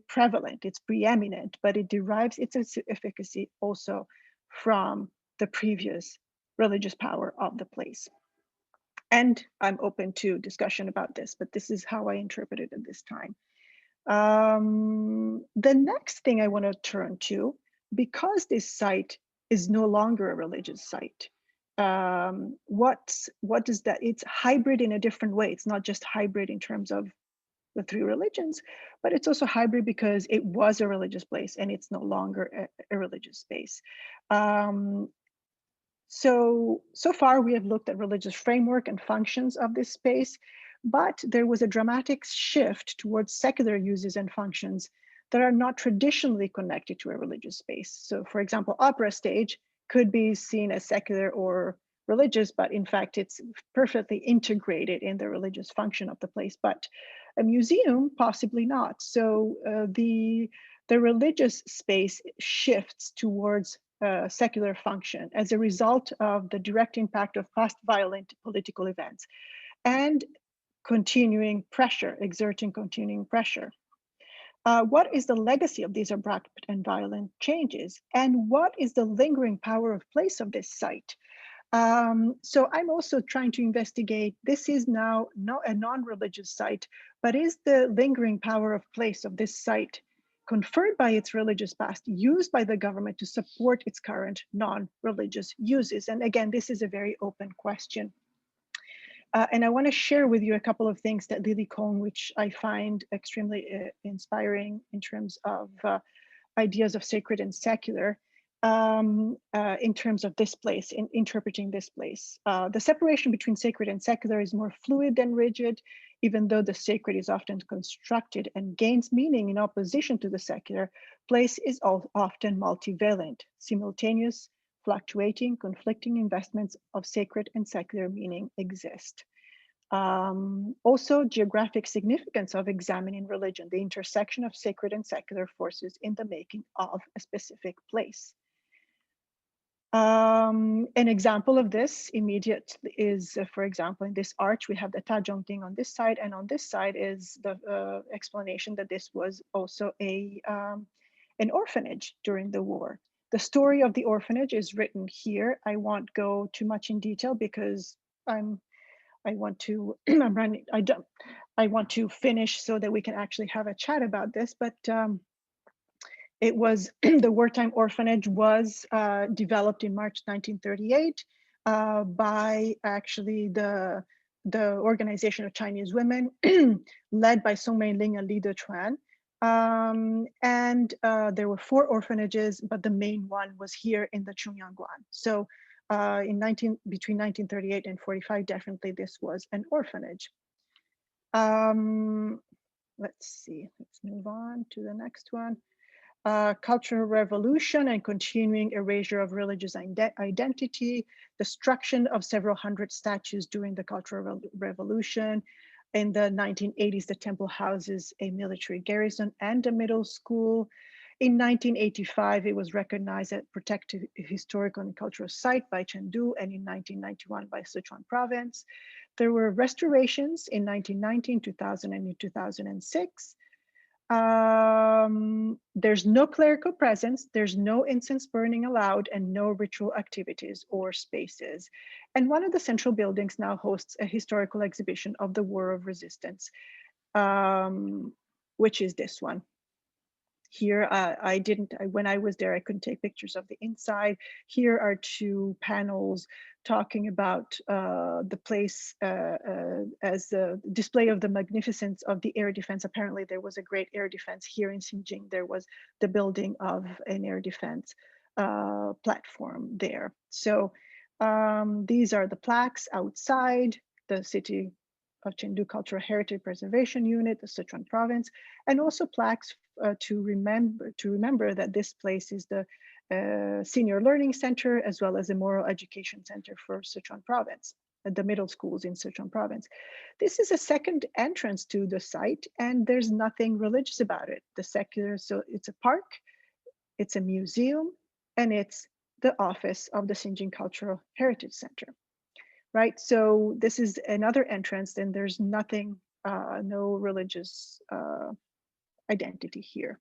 prevalent, it's preeminent, but it derives its efficacy also from the previous religious power of the place. And I'm open to discussion about this, but this is how I interpret it at this time. The next thing I want to turn to, because this site is no longer a religious site, what is that? It's hybrid in a different way. It's not just hybrid in terms of the 3 religions, but it's also hybrid because it was a religious place and it's no longer a religious space. So far we have looked at religious framework and functions of this space, But there was a dramatic shift towards secular uses and functions that are not traditionally connected to a religious space. So for example, opera stage could be seen as secular or religious, but in fact, it's perfectly integrated in the religious function of the place. But a museum, possibly not. So the religious space shifts towards secular function as a result of the direct impact of past violent political events and continuing pressure, exerting continuing pressure. What is the legacy of these abrupt and violent changes? And what is the lingering power of place of this site? So I'm also trying to investigate, this is now not a non-religious site, but is the lingering power of place of this site conferred by its religious past used by the government to support its current non-religious uses? And again, this is a very open question. And I want to share with you a couple of things that Lily Cohn, which I find extremely inspiring in terms of ideas of sacred and secular in terms of this place, in interpreting this place. The separation between sacred and secular is more fluid than rigid, even though the sacred is often constructed and gains meaning in opposition to the secular. Place is often multivalent, simultaneous, fluctuating, conflicting investments of sacred and secular meaning exist. Also, geographic significance of examining religion, the intersection of sacred and secular forces in the making of a specific place. An example of this immediate is, for example, in this arch, we have the Tajongting on this side, and on this side is the explanation that this was also an orphanage during the war. The story of the orphanage is written here. I won't go too much in detail because I want to I want to finish so that we can actually have a chat about this. But it was the wartime orphanage was developed in March 1938 by actually the organization of Chinese women led by Song Meiling and Li Dechuan. And there were 4 orphanages, but the main one was here in the Chunyang Guan. So between 1938 and 45, definitely this was an orphanage. Let's see, let's move on to the next one. Cultural revolution and continuing erasure of religious identity, destruction of several hundred statues during the Cultural Revolution. In the 1980s, the temple houses a military garrison and a middle school. In 1985, it was recognized as protected historical and cultural site by Chengdu, and in 1991 by Sichuan province. There were restorations in 1919, 2000, and in 2006. There's no clerical presence, there's no incense burning allowed, and no ritual activities or spaces. And one of the central buildings now hosts a historical exhibition of the War of Resistance, which is this one. Here, when I was there, I couldn't take pictures of the inside. Here are 2 panels talking about the place as a display of the magnificence of the air defense. Apparently, there was a great air defense here in Xinjin. There was the building of an air defense platform there. So these are the plaques outside the city of Chengdu Cultural Heritage Preservation Unit, the Sichuan province, and also plaques to remember that this place is the senior learning center as well as a moral education center for Sichuan province, the middle schools in Sichuan province. This is a second entrance to the site, and there's nothing religious about it. The secular, so it's a park, it's a museum, and it's the office of the Xinjin Cultural Heritage Center. Right, so this is another entrance, and there's nothing, no religious identity here.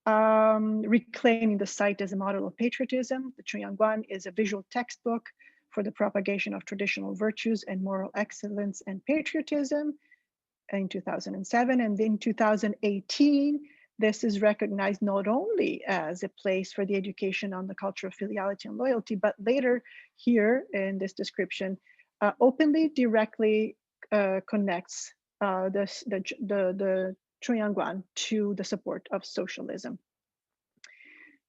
Reclaiming the site as a model of patriotism, the Chunyang Guan is a visual textbook for the propagation of traditional virtues and moral excellence and patriotism in 2007. And in 2018, this is recognized not only as a place for the education on the culture of filiality and loyalty, but later here in this description, openly, directly connects the Chuyanguan to the support of socialism.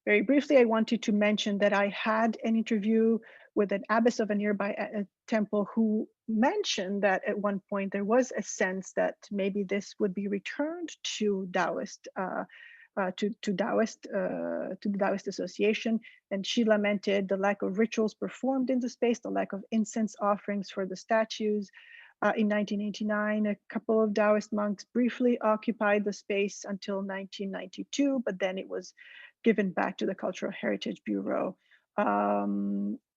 Very briefly, I wanted to mention that I had an interview with an abbess of a nearby temple who mention that at one point there was a sense that maybe this would be returned to Daoist, to the Daoist Association, and she lamented the lack of rituals performed in the space, the lack of incense offerings for the statues. In 1989, a couple of Daoist monks briefly occupied the space until 1992, but then it was given back to the Cultural Heritage Bureau.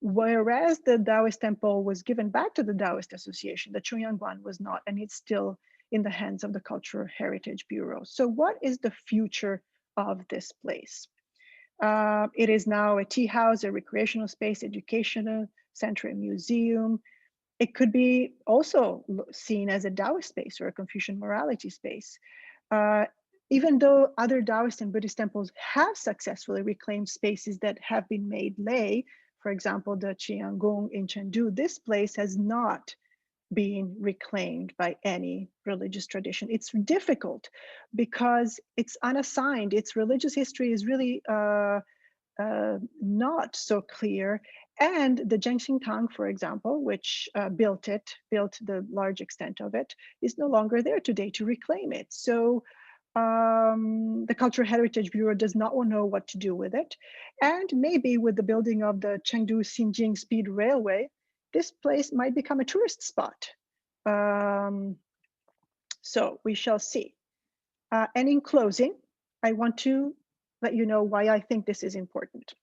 Whereas the Daoist temple was given back to the Daoist Association, the Chunyang Guan was not, and it's still in the hands of the Cultural Heritage Bureau. So what is the future of this place? It is now a tea house, a recreational space, educational center, a museum. It could be also seen as a Daoist space or a Confucian morality space. Even though other Daoist and Buddhist temples have successfully reclaimed spaces that have been made lay, for example, the Chiangong in Chengdu, this place has not been reclaimed by any religious tradition. It's difficult because it's unassigned. Its religious history is really not so clear. And the Zhengxing, for example, which built the large extent of it, is no longer there today to reclaim it. So the Cultural Heritage Bureau does not know what to do with it. And maybe with the building of the Chengdu Xinjin Speed Railway, this place might become a tourist spot. So we shall see. And in closing, I want to let you know why I think this is important.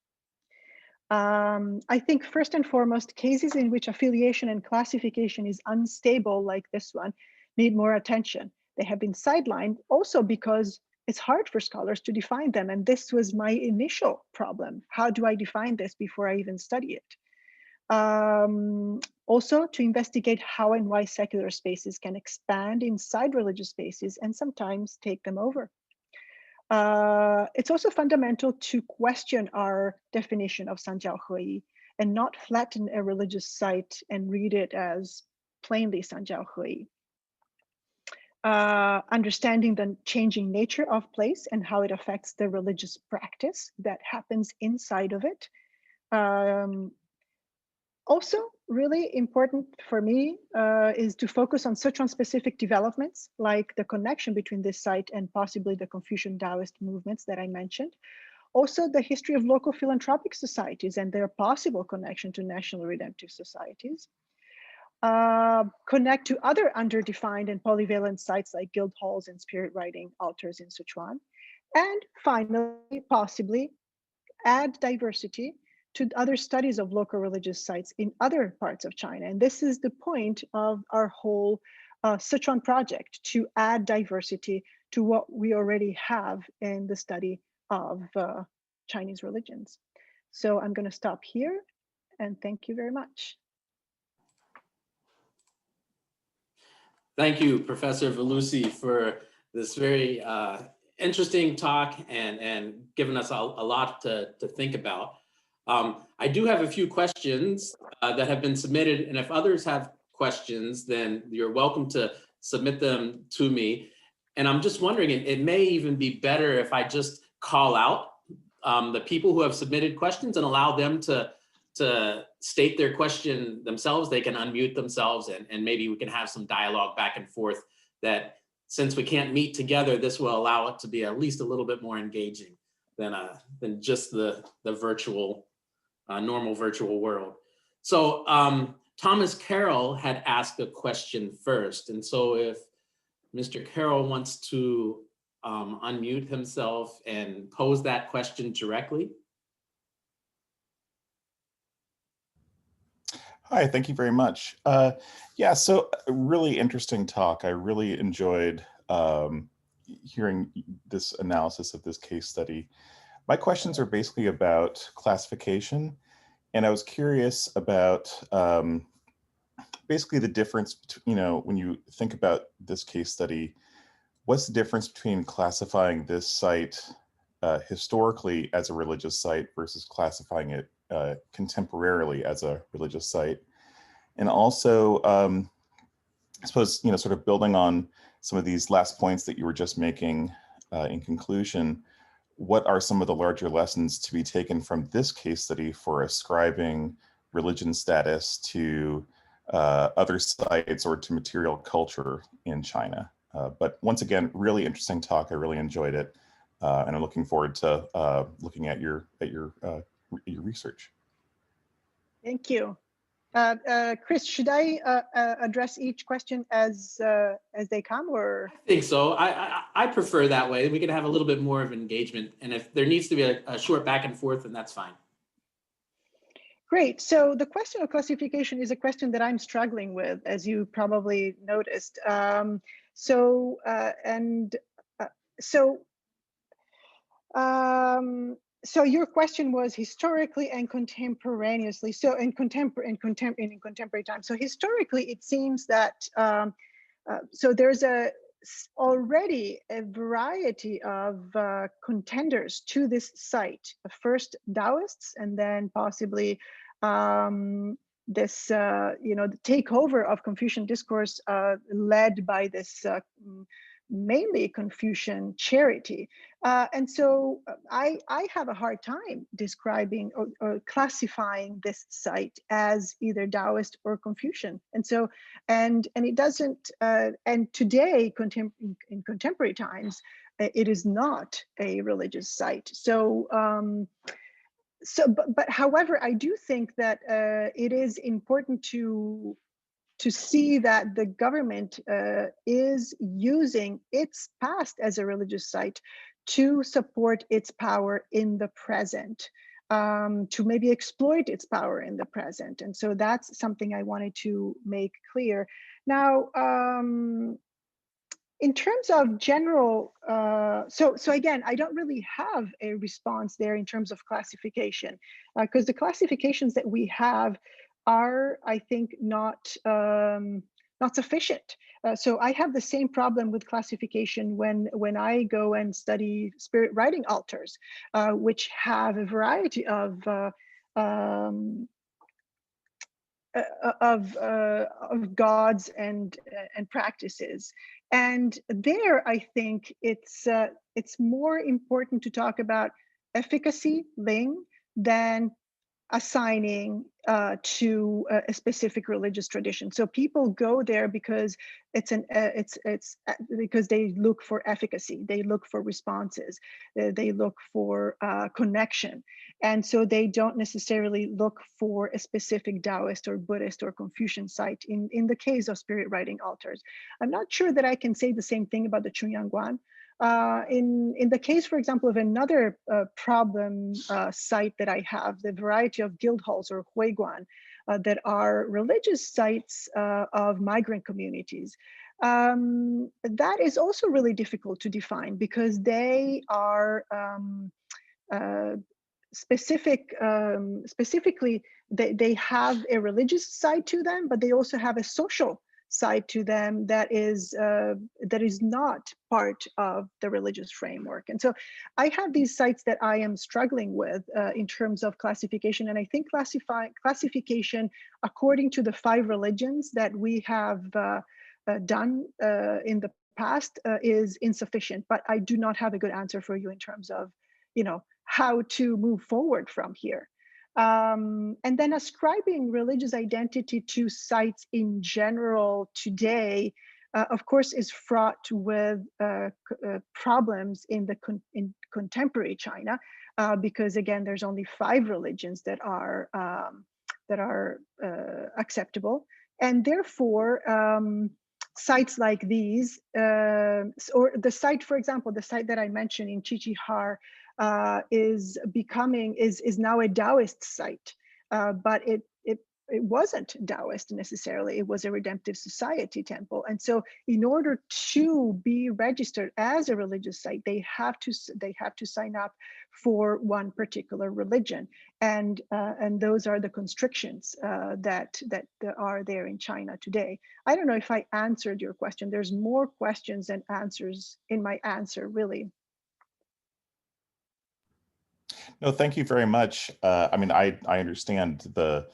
I think first and foremost, cases in which affiliation and classification is unstable like this one need more attention. They have been sidelined also because it's hard for scholars to define them. And this was my initial problem. How do I define this before I even study it? Also to investigate how and why secular spaces can expand inside religious spaces and sometimes take them over. It's also fundamental to question our definition of Sanjiao Heyi and not flatten a religious site and read it as plainly Sanjiao Heyi. Understanding the changing nature of place and how it affects the religious practice that happens inside of it. Also, really important for me is to focus on Sichuan-specific developments, like the connection between this site and possibly the Confucian Daoist movements that I mentioned. Also, the history of local philanthropic societies and their possible connection to national redemptive societies. Connect to other underdefined and polyvalent sites like guild halls and spirit writing altars in Sichuan. And finally, possibly add diversity to other studies of local religious sites in other parts of China. And this is the point of our whole Sichuan project, to add diversity to what we already have in the study of Chinese religions. So I'm going to stop here and thank you very much. Thank you, Professor Valussi, for this very interesting talk and giving us a lot to think about. I do have a few questions that have been submitted, and if others have questions, then you're welcome to submit them to me. And I'm just wondering, it may even be better if I just call out the people who have submitted questions and allow them to state their question themselves. They can unmute themselves and maybe we can have some dialogue back and forth that, since we can't meet together, this will allow it to be at least a little bit more engaging than just the virtual, normal virtual world. So Thomas Carroll had asked a question first. And so if Mr. Carroll wants to unmute himself and pose that question directly. Hi, thank you very much. Yeah, so a really interesting talk. I really enjoyed hearing this analysis of this case study. My questions are basically about classification, and I was curious about basically the difference between, when you think about this case study, what's the difference between classifying this site historically as a religious site versus classifying it contemporarily as a religious site? And also, I suppose, sort of building on some of these last points that you were just making in conclusion, what are some of the larger lessons to be taken from this case study for ascribing religion status to other sites or to material culture in China. But once again, really interesting talk. I really enjoyed it, and I'm looking forward to looking at your research. Thank you. Chris, should I address each question as they come, or? I think so. I prefer that way. We can have a little bit more of engagement, and if there needs to be a short back and forth, then that's fine. Great. So the question of classification is a question that I'm struggling with, as you probably noticed. So your question was historically and contemporaneously. So in contemporary time. So historically, it seems that so there's already a variety of contenders to this site. First Daoists, and then possibly this the takeover of Confucian discourse led by this mainly Confucian charity. And so I have a hard time describing or classifying this site as either Daoist or Confucian. And so, and it doesn't, and today, in contemporary times, it is not a religious site. So, but however, I do think that it is important to see that the government is using its past as a religious site to support its power in the present, to maybe exploit its power in the present. And so that's something I wanted to make clear. Now, in terms of general, so again, I don't really have a response there in terms of classification, because the classifications that we have are, I think, not sufficient. So I have the same problem with classification when I go and study spirit writing altars, which have a variety of gods and practices. And there, I think it's more important to talk about efficacy, Ling, than assigning to a specific religious tradition. So people go there because it's because they look for efficacy, they look for responses, they look for connection, and so they don't necessarily look for a specific Taoist or Buddhist or Confucian site. In the case of spirit writing altars, I'm not sure that I can say the same thing about the Chunyang Guan. In the case, for example, of another problem site that I have, the variety of guild halls or huiguan that are religious sites of migrant communities, that is also really difficult to define because they are specifically, they have a religious side to them, but they also have a social side to them that is not part of the religious framework. And so I have these sites that I am struggling with in terms of classification, and I think classification according to the 5 religions that we have done in the past is insufficient. But I do not have a good answer for you in terms of how to move forward from here. And then ascribing religious identity to sites in general today, of course, is fraught with problems in contemporary China, because again, there's only 5 religions that are acceptable, and therefore sites like these, or the site, for example, the site that I mentioned in Qiqihar, is now a Daoist site, but it wasn't Daoist necessarily. It was a Redemptive Society temple, and so in order to be registered as a religious site, they have to sign up for one particular religion, and those are the constrictions that are there in China today. I don't know if I answered your question. There's more questions than answers in my answer, really. No, thank you very much. I mean, I understand the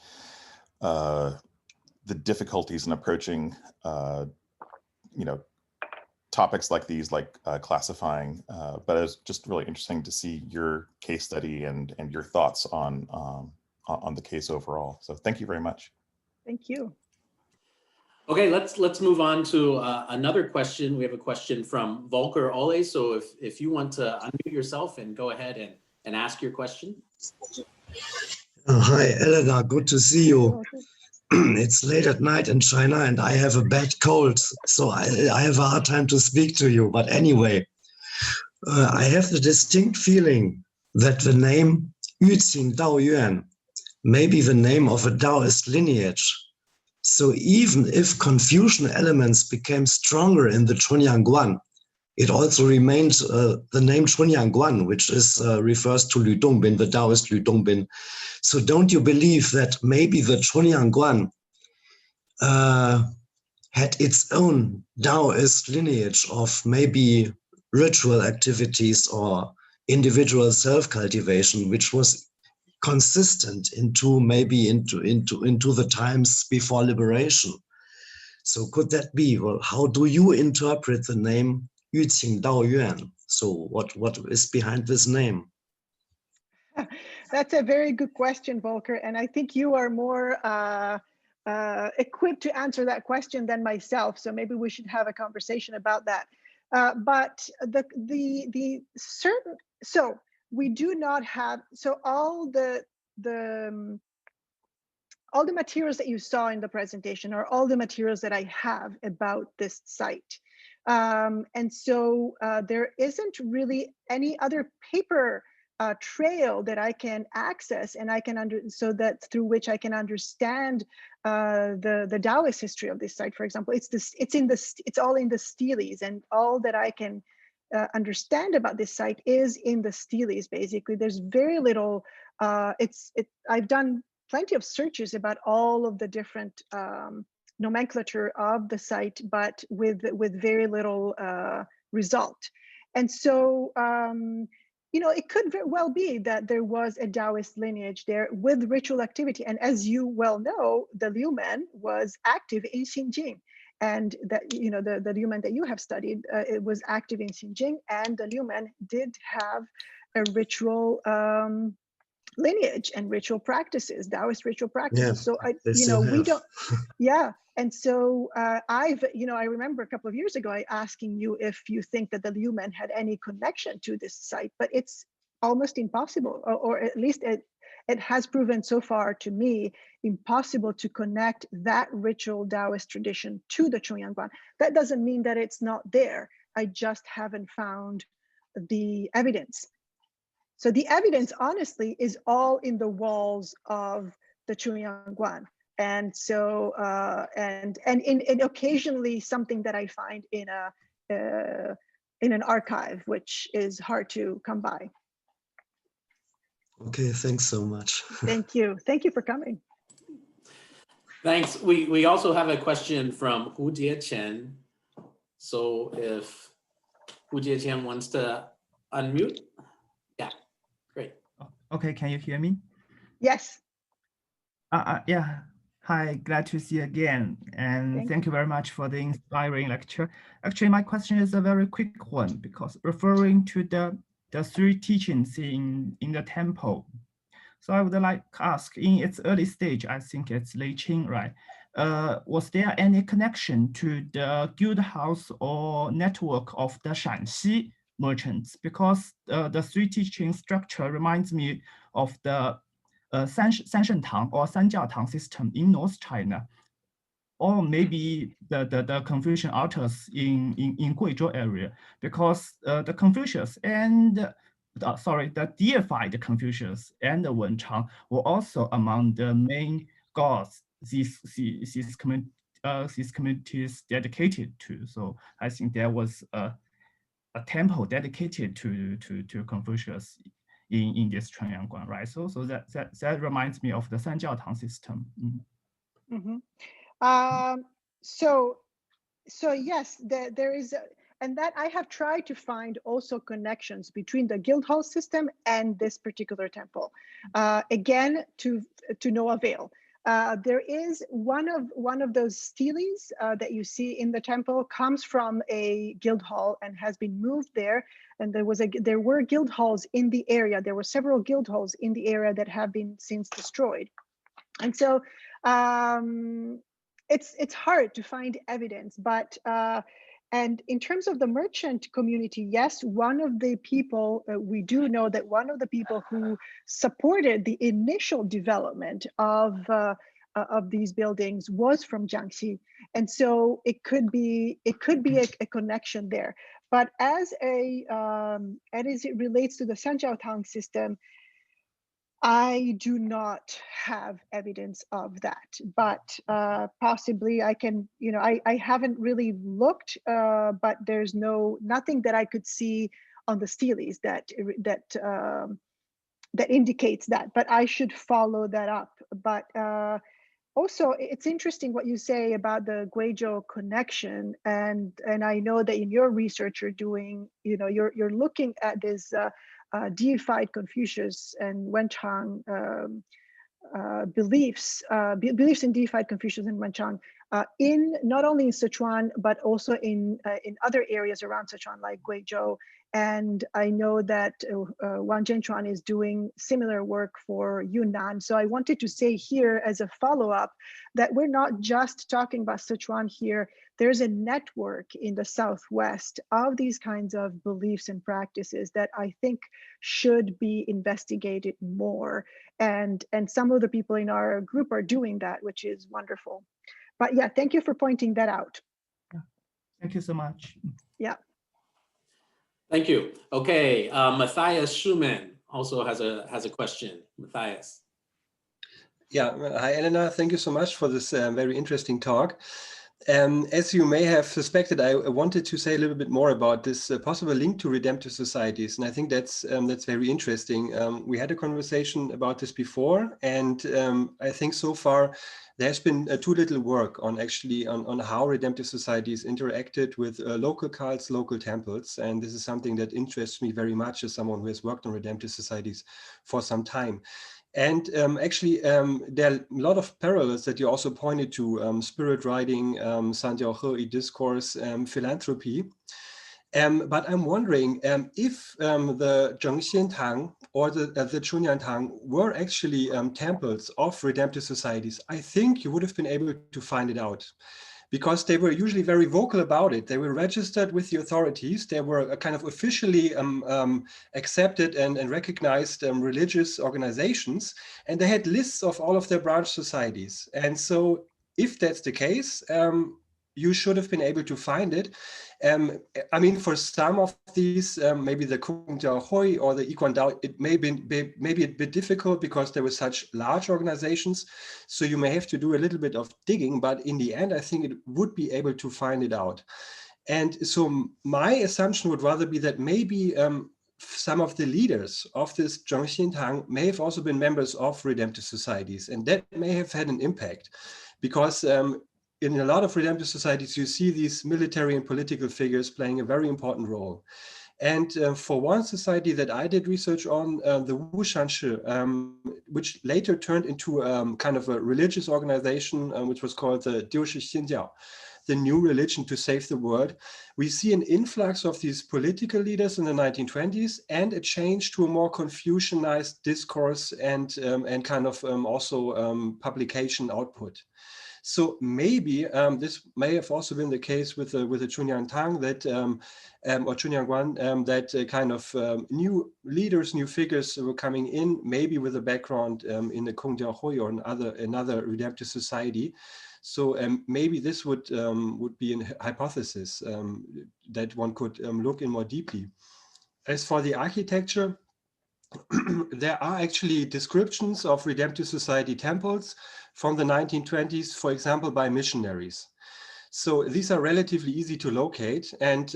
difficulties in approaching, topics like these, like classifying. But it was just really interesting to see your case study and your thoughts on the case overall. So thank you very much. Thank you. Okay, let's move on to another question. We have a question from Volker Ole. So if you want to unmute yourself and go ahead and ask your question. Hi, Elena. Good to see you. It's late at night in China and I have a bad cold, so I have a hard time to speak to you. But anyway, I have the distinct feeling that the name Yuqing Daoyuan may be the name of a Daoist lineage. So even if Confucian elements became stronger in the Chunyang Guan, it also remained the name Chunyang Guan, which refers to Lü Dongbin, the Daoist Lü Dongbin. So don't you believe that maybe the Chunyang Guan had its own Daoist lineage of maybe ritual activities or individual self-cultivation, which was consistent into the times before liberation? So could that be? Well, how do you interpret the name Yuqing Daoyuan? So what is behind this name? That's a very good question, Volker, and I think you are more equipped to answer that question than myself. So maybe we should have a conversation about that. But so we do not have, so all the materials that you saw in the presentation are all the materials that I have about this site. And so there isn't really any other paper trail that I can access, and I can through which I can understand the Taoist history of this site. For example, it's all in the steles, and all that I can understand about this site is in the steles. Basically, there's very little. I've done plenty of searches about all of the different nomenclature of the site, but with very little result. And so, it could very well be that there was a Taoist lineage there with ritual activity. And as you well know, the Liuman was active in Xinjin. And that, the Liuman that you have studied, it was active in Xinjin, and the Liuman did have a ritual lineage and ritual practices, Taoist ritual practices. Yeah, so we don't, yeah. And so I remember a couple of years ago, I asking you if you think that the Liuman had any connection to this site, but it's almost impossible, or at least it has proven so far to me impossible to connect that ritual Taoist tradition to the Chuyanguan. That doesn't mean that it's not there. I just haven't found the evidence. So the evidence, honestly, is all in the walls of the Chuyanguan. And so, and occasionally something that I find in an archive, which is hard to come by. Okay, thanks so much. Thank you. Thank you for coming. Thanks. We also have a question from Hu Jieqian. So if Hu Jieqian wants to unmute. Yeah, great. Okay, can you hear me? Yes. Yeah. Hi, glad to see you again. And thank you very much for the inspiring lecture. Actually, my question is a very quick one, because referring to the three teachings in the temple. So I would like to ask, in its early stage, I think it's Lei Qing, right? Was there any connection to the guild house or network of the Shanxi merchants? Because the three teaching structure reminds me of the Sanshen or Sanjiao system in North China, or maybe the Confucian authors in Guizhou area, because the Confucius and the deified Confucius and the Wenchang were also among the main gods these communities dedicated to. So I think there was a temple dedicated to Confucius in this Chuyanguan, right? So that reminds me of the Sanjiao system. Mm-hmm. So yes, there is, and that I have tried to find also connections between the guild hall system and this particular temple. Again, to no avail. There is one of those steles that you see in the temple comes from a guild hall and has been moved there. And there were guild halls in the area. There were several guild halls in the area that have been since destroyed. And so it's hard to find evidence, but and in terms of the merchant community, yes, one of the people, we do know that one of the people who supported the initial development of these buildings was from Jiangxi, and so it could be a connection there. But as it relates to the Sanjiaotang system, I do not have evidence of that, but possibly I can, I haven't really looked, but there's nothing that I could see on the steles that indicates that, but I should follow that up. But also, it's interesting what you say about the Guizhou connection, and I know that in your research you're doing, you're looking at this deified Confucius and Wenchang beliefs in deified Confucius and Wenchang in not only in Sichuan but also in other areas around Sichuan like Guizhou. And I know that Wang Zhenchuan is doing similar work for Yunnan. So I wanted to say here as a follow-up that we're not just talking about Sichuan here. There's a network in the Southwest of these kinds of beliefs and practices that I think should be investigated more. And some of the people in our group are doing that, which is wonderful. But yeah, thank you for pointing that out. Thank you so much. Yeah. Thank you. Okay, Matthias Schumann also has a question. Matthias. Yeah, hi Elena, thank you so much for this very interesting talk. As you may have suspected, I wanted to say a little bit more about this possible link to redemptive societies, and I think that's very interesting. We had a conversation about this before, and I think so far there's been too little work on how redemptive societies interacted with local cults, local temples, and this is something that interests me very much as someone who has worked on redemptive societies for some time. And there are a lot of parallels that you also pointed to, spirit writing, Sanjiao discourse, philanthropy. But I'm wondering if the Zhengxian Tang or the Chunyang Tang were actually temples of redemptive societies. I think you would have been able to find it out, because they were usually very vocal about it. They were registered with the authorities. They were kind of officially accepted and recognized religious organizations, and they had lists of all of their branch societies. And so if that's the case, you should have been able to find it. I mean, for some of these, maybe the Kungjiao or the Yiquan Dao, it may be maybe a bit difficult because there were such large organizations. So you may have to do a little bit of digging, but in the end, I think it would be able to find it out. And so my assumption would rather be that maybe some of the leaders of this Zhengxian Tang may have also been members of redemptive societies, and that may have had an impact, because in a lot of redemptive societies, you see these military and political figures playing a very important role. And for one society that I did research on, the Wushanshi, which later turned into kind of a religious organization, which was called the Daoist Xinjiao, the new religion to save the world. We see an influx of these political leaders in the 1920s and a change to a more Confucianized discourse and kind of also publication output. So maybe this may have also been the case with the Chunyang Tang that or Chunyang Guan that kind of new leaders, new figures were coming in, maybe with a background in the Kongjiao Hui or another redemptive society. So maybe this would be a hypothesis that one could look in more deeply. As for the architecture, there are actually descriptions of redemptive society temples from the 1920s, for example, by missionaries. So these are relatively easy to locate, and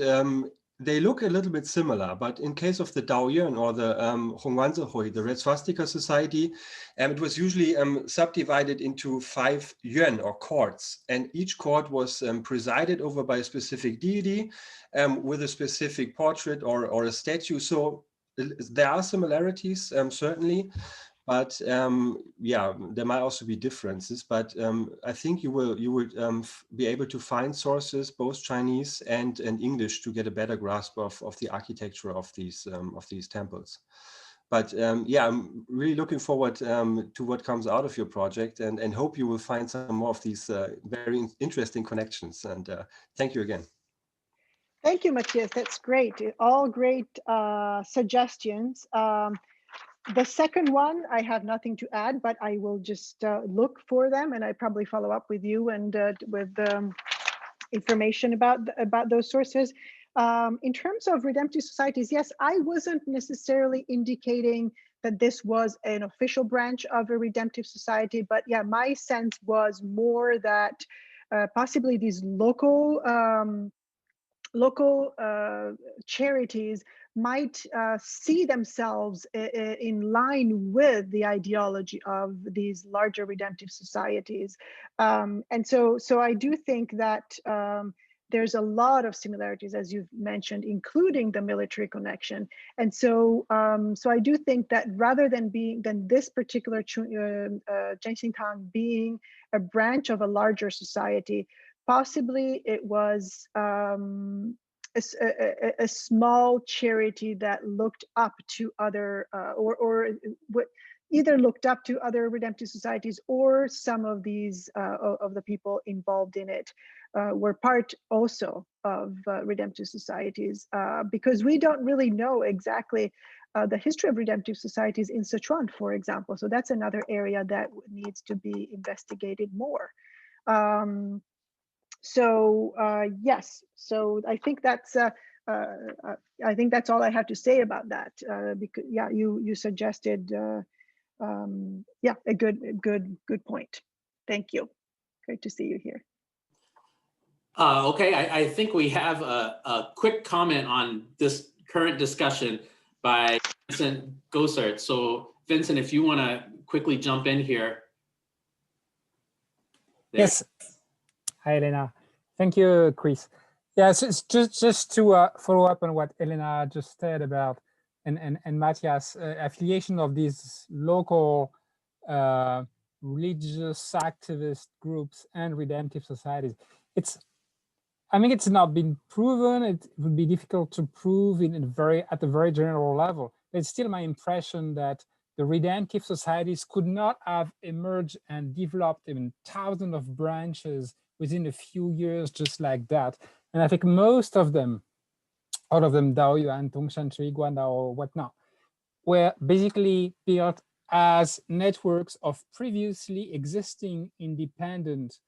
they look a little bit similar, but in case of the Daoyuan or the Hongwanzehui, the Red Swastika Society, it was usually subdivided into 5 yuan or courts, and each court was presided over by a specific deity with a specific portrait or a statue. So there are similarities, certainly, but yeah, there might also be differences. But I think you would be able to find sources, both Chinese and English, to get a better grasp of the architecture of these temples. But yeah, I'm really looking forward to what comes out of your project, and hope you will find some more of these very interesting connections. And thank you again. Thank you, Matthias. That's great. All great suggestions. The second one, I have nothing to add, but I will just look for them, and I probably follow up with you and with information about those sources. In terms of redemptive societies, yes, I wasn't necessarily indicating that this was an official branch of a redemptive society, but yeah, my sense was more that possibly these local charities might see themselves in line with the ideology of these larger redemptive societies. And so I do think that there's a lot of similarities, as you've mentioned, including the military connection. And so I do think that rather than this particular Zhenxintang being a branch of a larger society, possibly it was a small charity that looked up to other, or either looked up to other redemptive societies, or some of these of the people involved in it were part also of redemptive societies, because we don't really know exactly the history of redemptive societies in Sichuan, for example. So that's another area that needs to be investigated more. Yes, so I think that's all I have to say about that. Because yeah, you suggested yeah, a good point. Thank you. Great to see you here. Okay, I think we have a quick comment on this current discussion by Vincent Gossart. So Vincent, if you want to quickly jump in here. There. Yes. Hi, Elena. Thank you, Chris. Yes, it's just to follow up on what Elena just said about and Matthias, affiliation of these local religious activist groups and redemptive societies. I mean, it's not been proven. It would be difficult to prove at a very general level. But it's still my impression that the redemptive societies could not have emerged and developed even thousands of branches within a few years, just like that. And I think most of them, all of them, Daoist, Tongshan, Chuyanguan, or whatnot, were basically built as networks of previously existing independent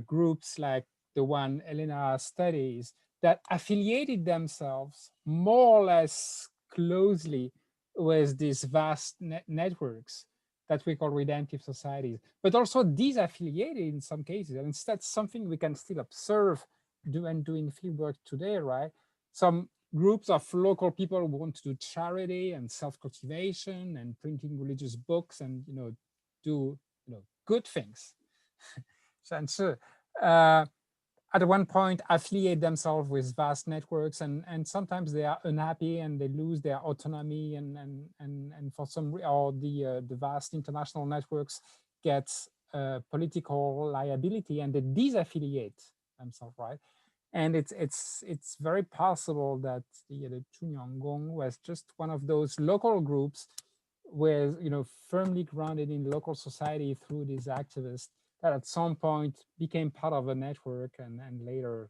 groups like the one Elena studies, that affiliated themselves more or less closely with these vast networks that we call redemptive societies, but also disaffiliated in some cases. And that's something we can still observe doing fieldwork today, right? Some groups of local people who want to do charity and self-cultivation and printing religious books and do good things. And so at one point affiliate themselves with vast networks, and sometimes they are unhappy and they lose their autonomy, and for some, or the vast international networks get political liability and they disaffiliate themselves, right? And it's very possible that the Chunyang Guan was just one of those local groups with firmly grounded in local society through these activists, that at some point became part of a network and later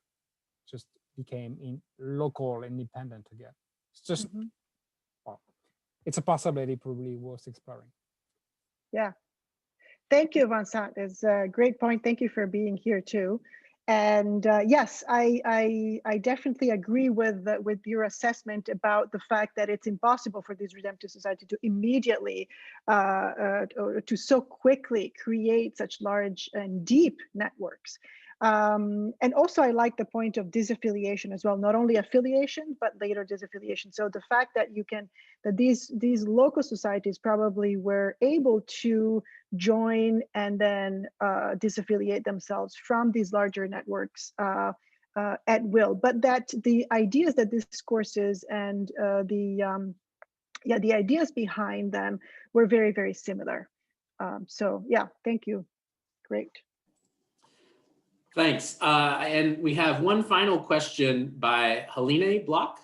just became local, independent again. It's just, well, it's a possibility probably worth exploring. Yeah, thank you, Vincent. It's a great point. Thank you for being here too. And yes, I definitely agree with your assessment about the fact that it's impossible for these redemptive society to immediately or to so quickly create such large and deep networks. And also, I like the point of disaffiliation as well, not only affiliation, but later disaffiliation. So the fact that these local societies probably were able to join and then disaffiliate themselves from these larger networks at will, but that the ideas, that discourses and the ideas behind them were very, very similar. So yeah, thank you. Great. Thanks. And we have one final question by Helene Block.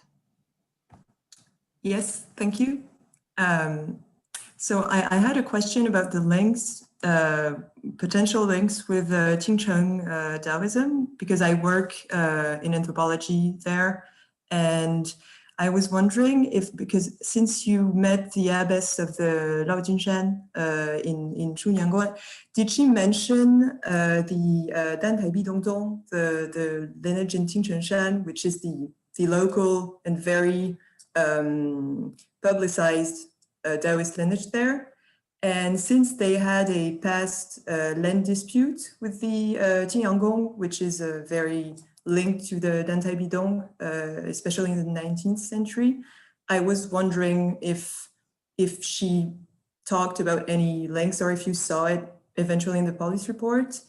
Yes, thank you. So I had a question about the links, potential links with Xinjin Daoism, because I work in anthropology there. And I was wondering if, because since you met the abbess of the Laojinshan in Chunyang Guan, did she mention the Dantai Bidongdong, the lineage in Qingchen, which is the local and very publicized Daoist lineage there? And since they had a past land dispute with the Chuyanguan, which is very linked to the Dantai Bidong, especially in the 19th century, I was wondering if she talked about any links or if you saw it eventually in the police report.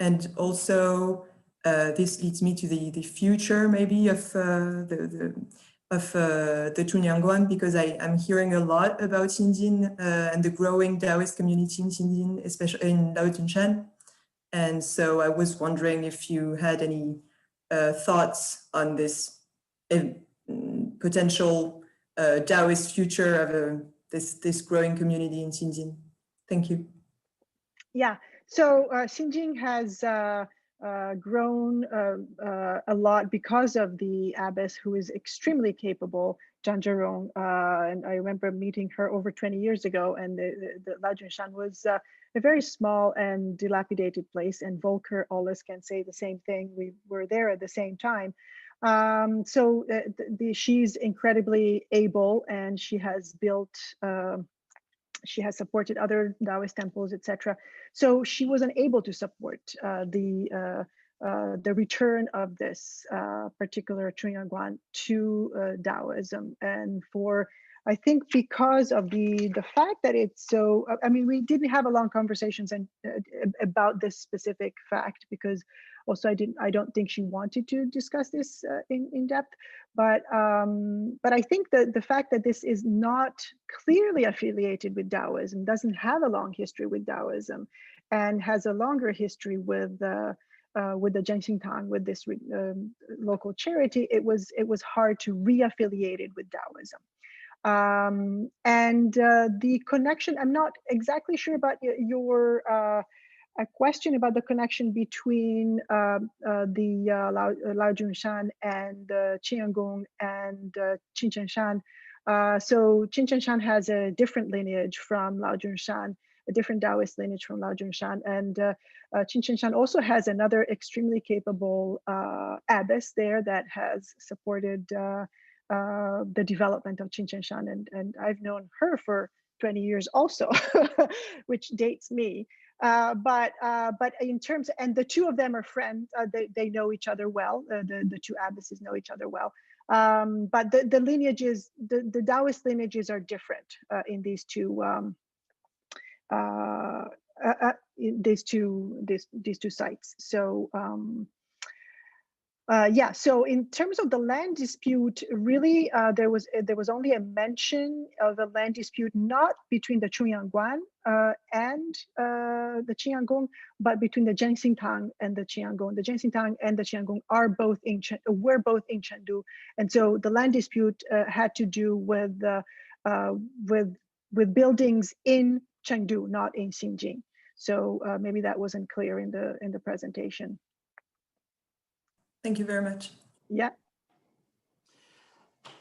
And also, this leads me to the future maybe of the Chunyang, because I'm hearing a lot about Xinjin and the growing Daoist community in Xinjin, especially in Laojinshan. And so I was wondering if you had any thoughts on this potential Daoist future of this growing community in Xinjin. Thank you. Yeah, so Xinjin has grown a lot because of the abbess, who is extremely capable, Zhang Zhirong, and I remember meeting her over 20 years ago, and the Laojinshan was a very small and dilapidated place, and Volker Ollis can say the same thing. We were there at the same time. She's incredibly able, and she has built, she has supported other Daoist temples, etc. So she wasn't able to support the return of this particular Chunyang Guan to Daoism, and I think because of the fact that it's so, I mean, we didn't have a long conversations about this specific fact, because also I don't think she wanted to discuss this in depth, but I think that the fact that this is not clearly affiliated with Daoism, doesn't have a long history with Daoism, and has a longer history with the Zhengxingtang, with this local charity, it was hard to re-affiliate it with Daoism. The connection, I'm not exactly sure about your a question about the connection between the Laojinshan and Chuyanguan and Qingchen. So Qingchen has a different lineage from Laojinshan, a different Daoist lineage from Laojinshan, and Qingchen also has another extremely capable abbess there that has supported the development of Qingchen, and I've known her for 20 years also, which dates me. But in terms, and the two of them are friends, they know each other well, the two abbesses know each other well. But the lineages, the Daoist lineages are different in these two these two sites. So yeah, so in terms of the land dispute, really there was only a mention of a land dispute, not between the Chunyang Guan and the Chuyanguan, but between the Zhengxingtang and the Chuyanguan. The Zhengxingtang and the Chuyanguan were both in Chengdu, and so the land dispute had to do with buildings in Chengdu, not in Xinjin. So maybe that wasn't clear in the presentation. Thank you very much. Yeah.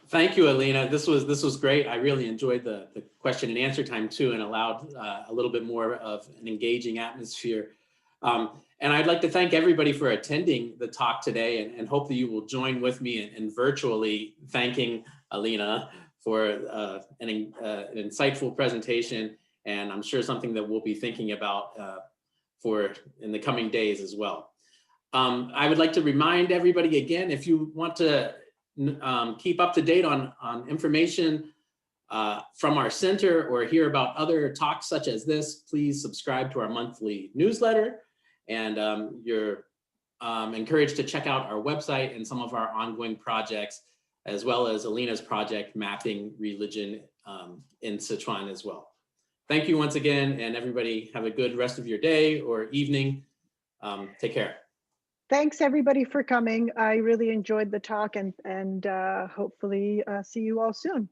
Thank you, Elena. This was great. I really enjoyed the question and answer time too, and allowed a little bit more of an engaging atmosphere. And I'd like to thank everybody for attending the talk today, and hope that you will join with me in virtually thanking Elena for an insightful presentation, and I'm sure something that we'll be thinking about in the coming days as well. I would like to remind everybody again, if you want to keep up to date on information from our center or hear about other talks such as this, please subscribe to our monthly newsletter. And you're encouraged to check out our website and some of our ongoing projects, as well as Elena's project, Mapping Religion in Sichuan as well. Thank you once again, and everybody have a good rest of your day or evening. Take care. Thanks everybody for coming. I really enjoyed the talk, and hopefully see you all soon.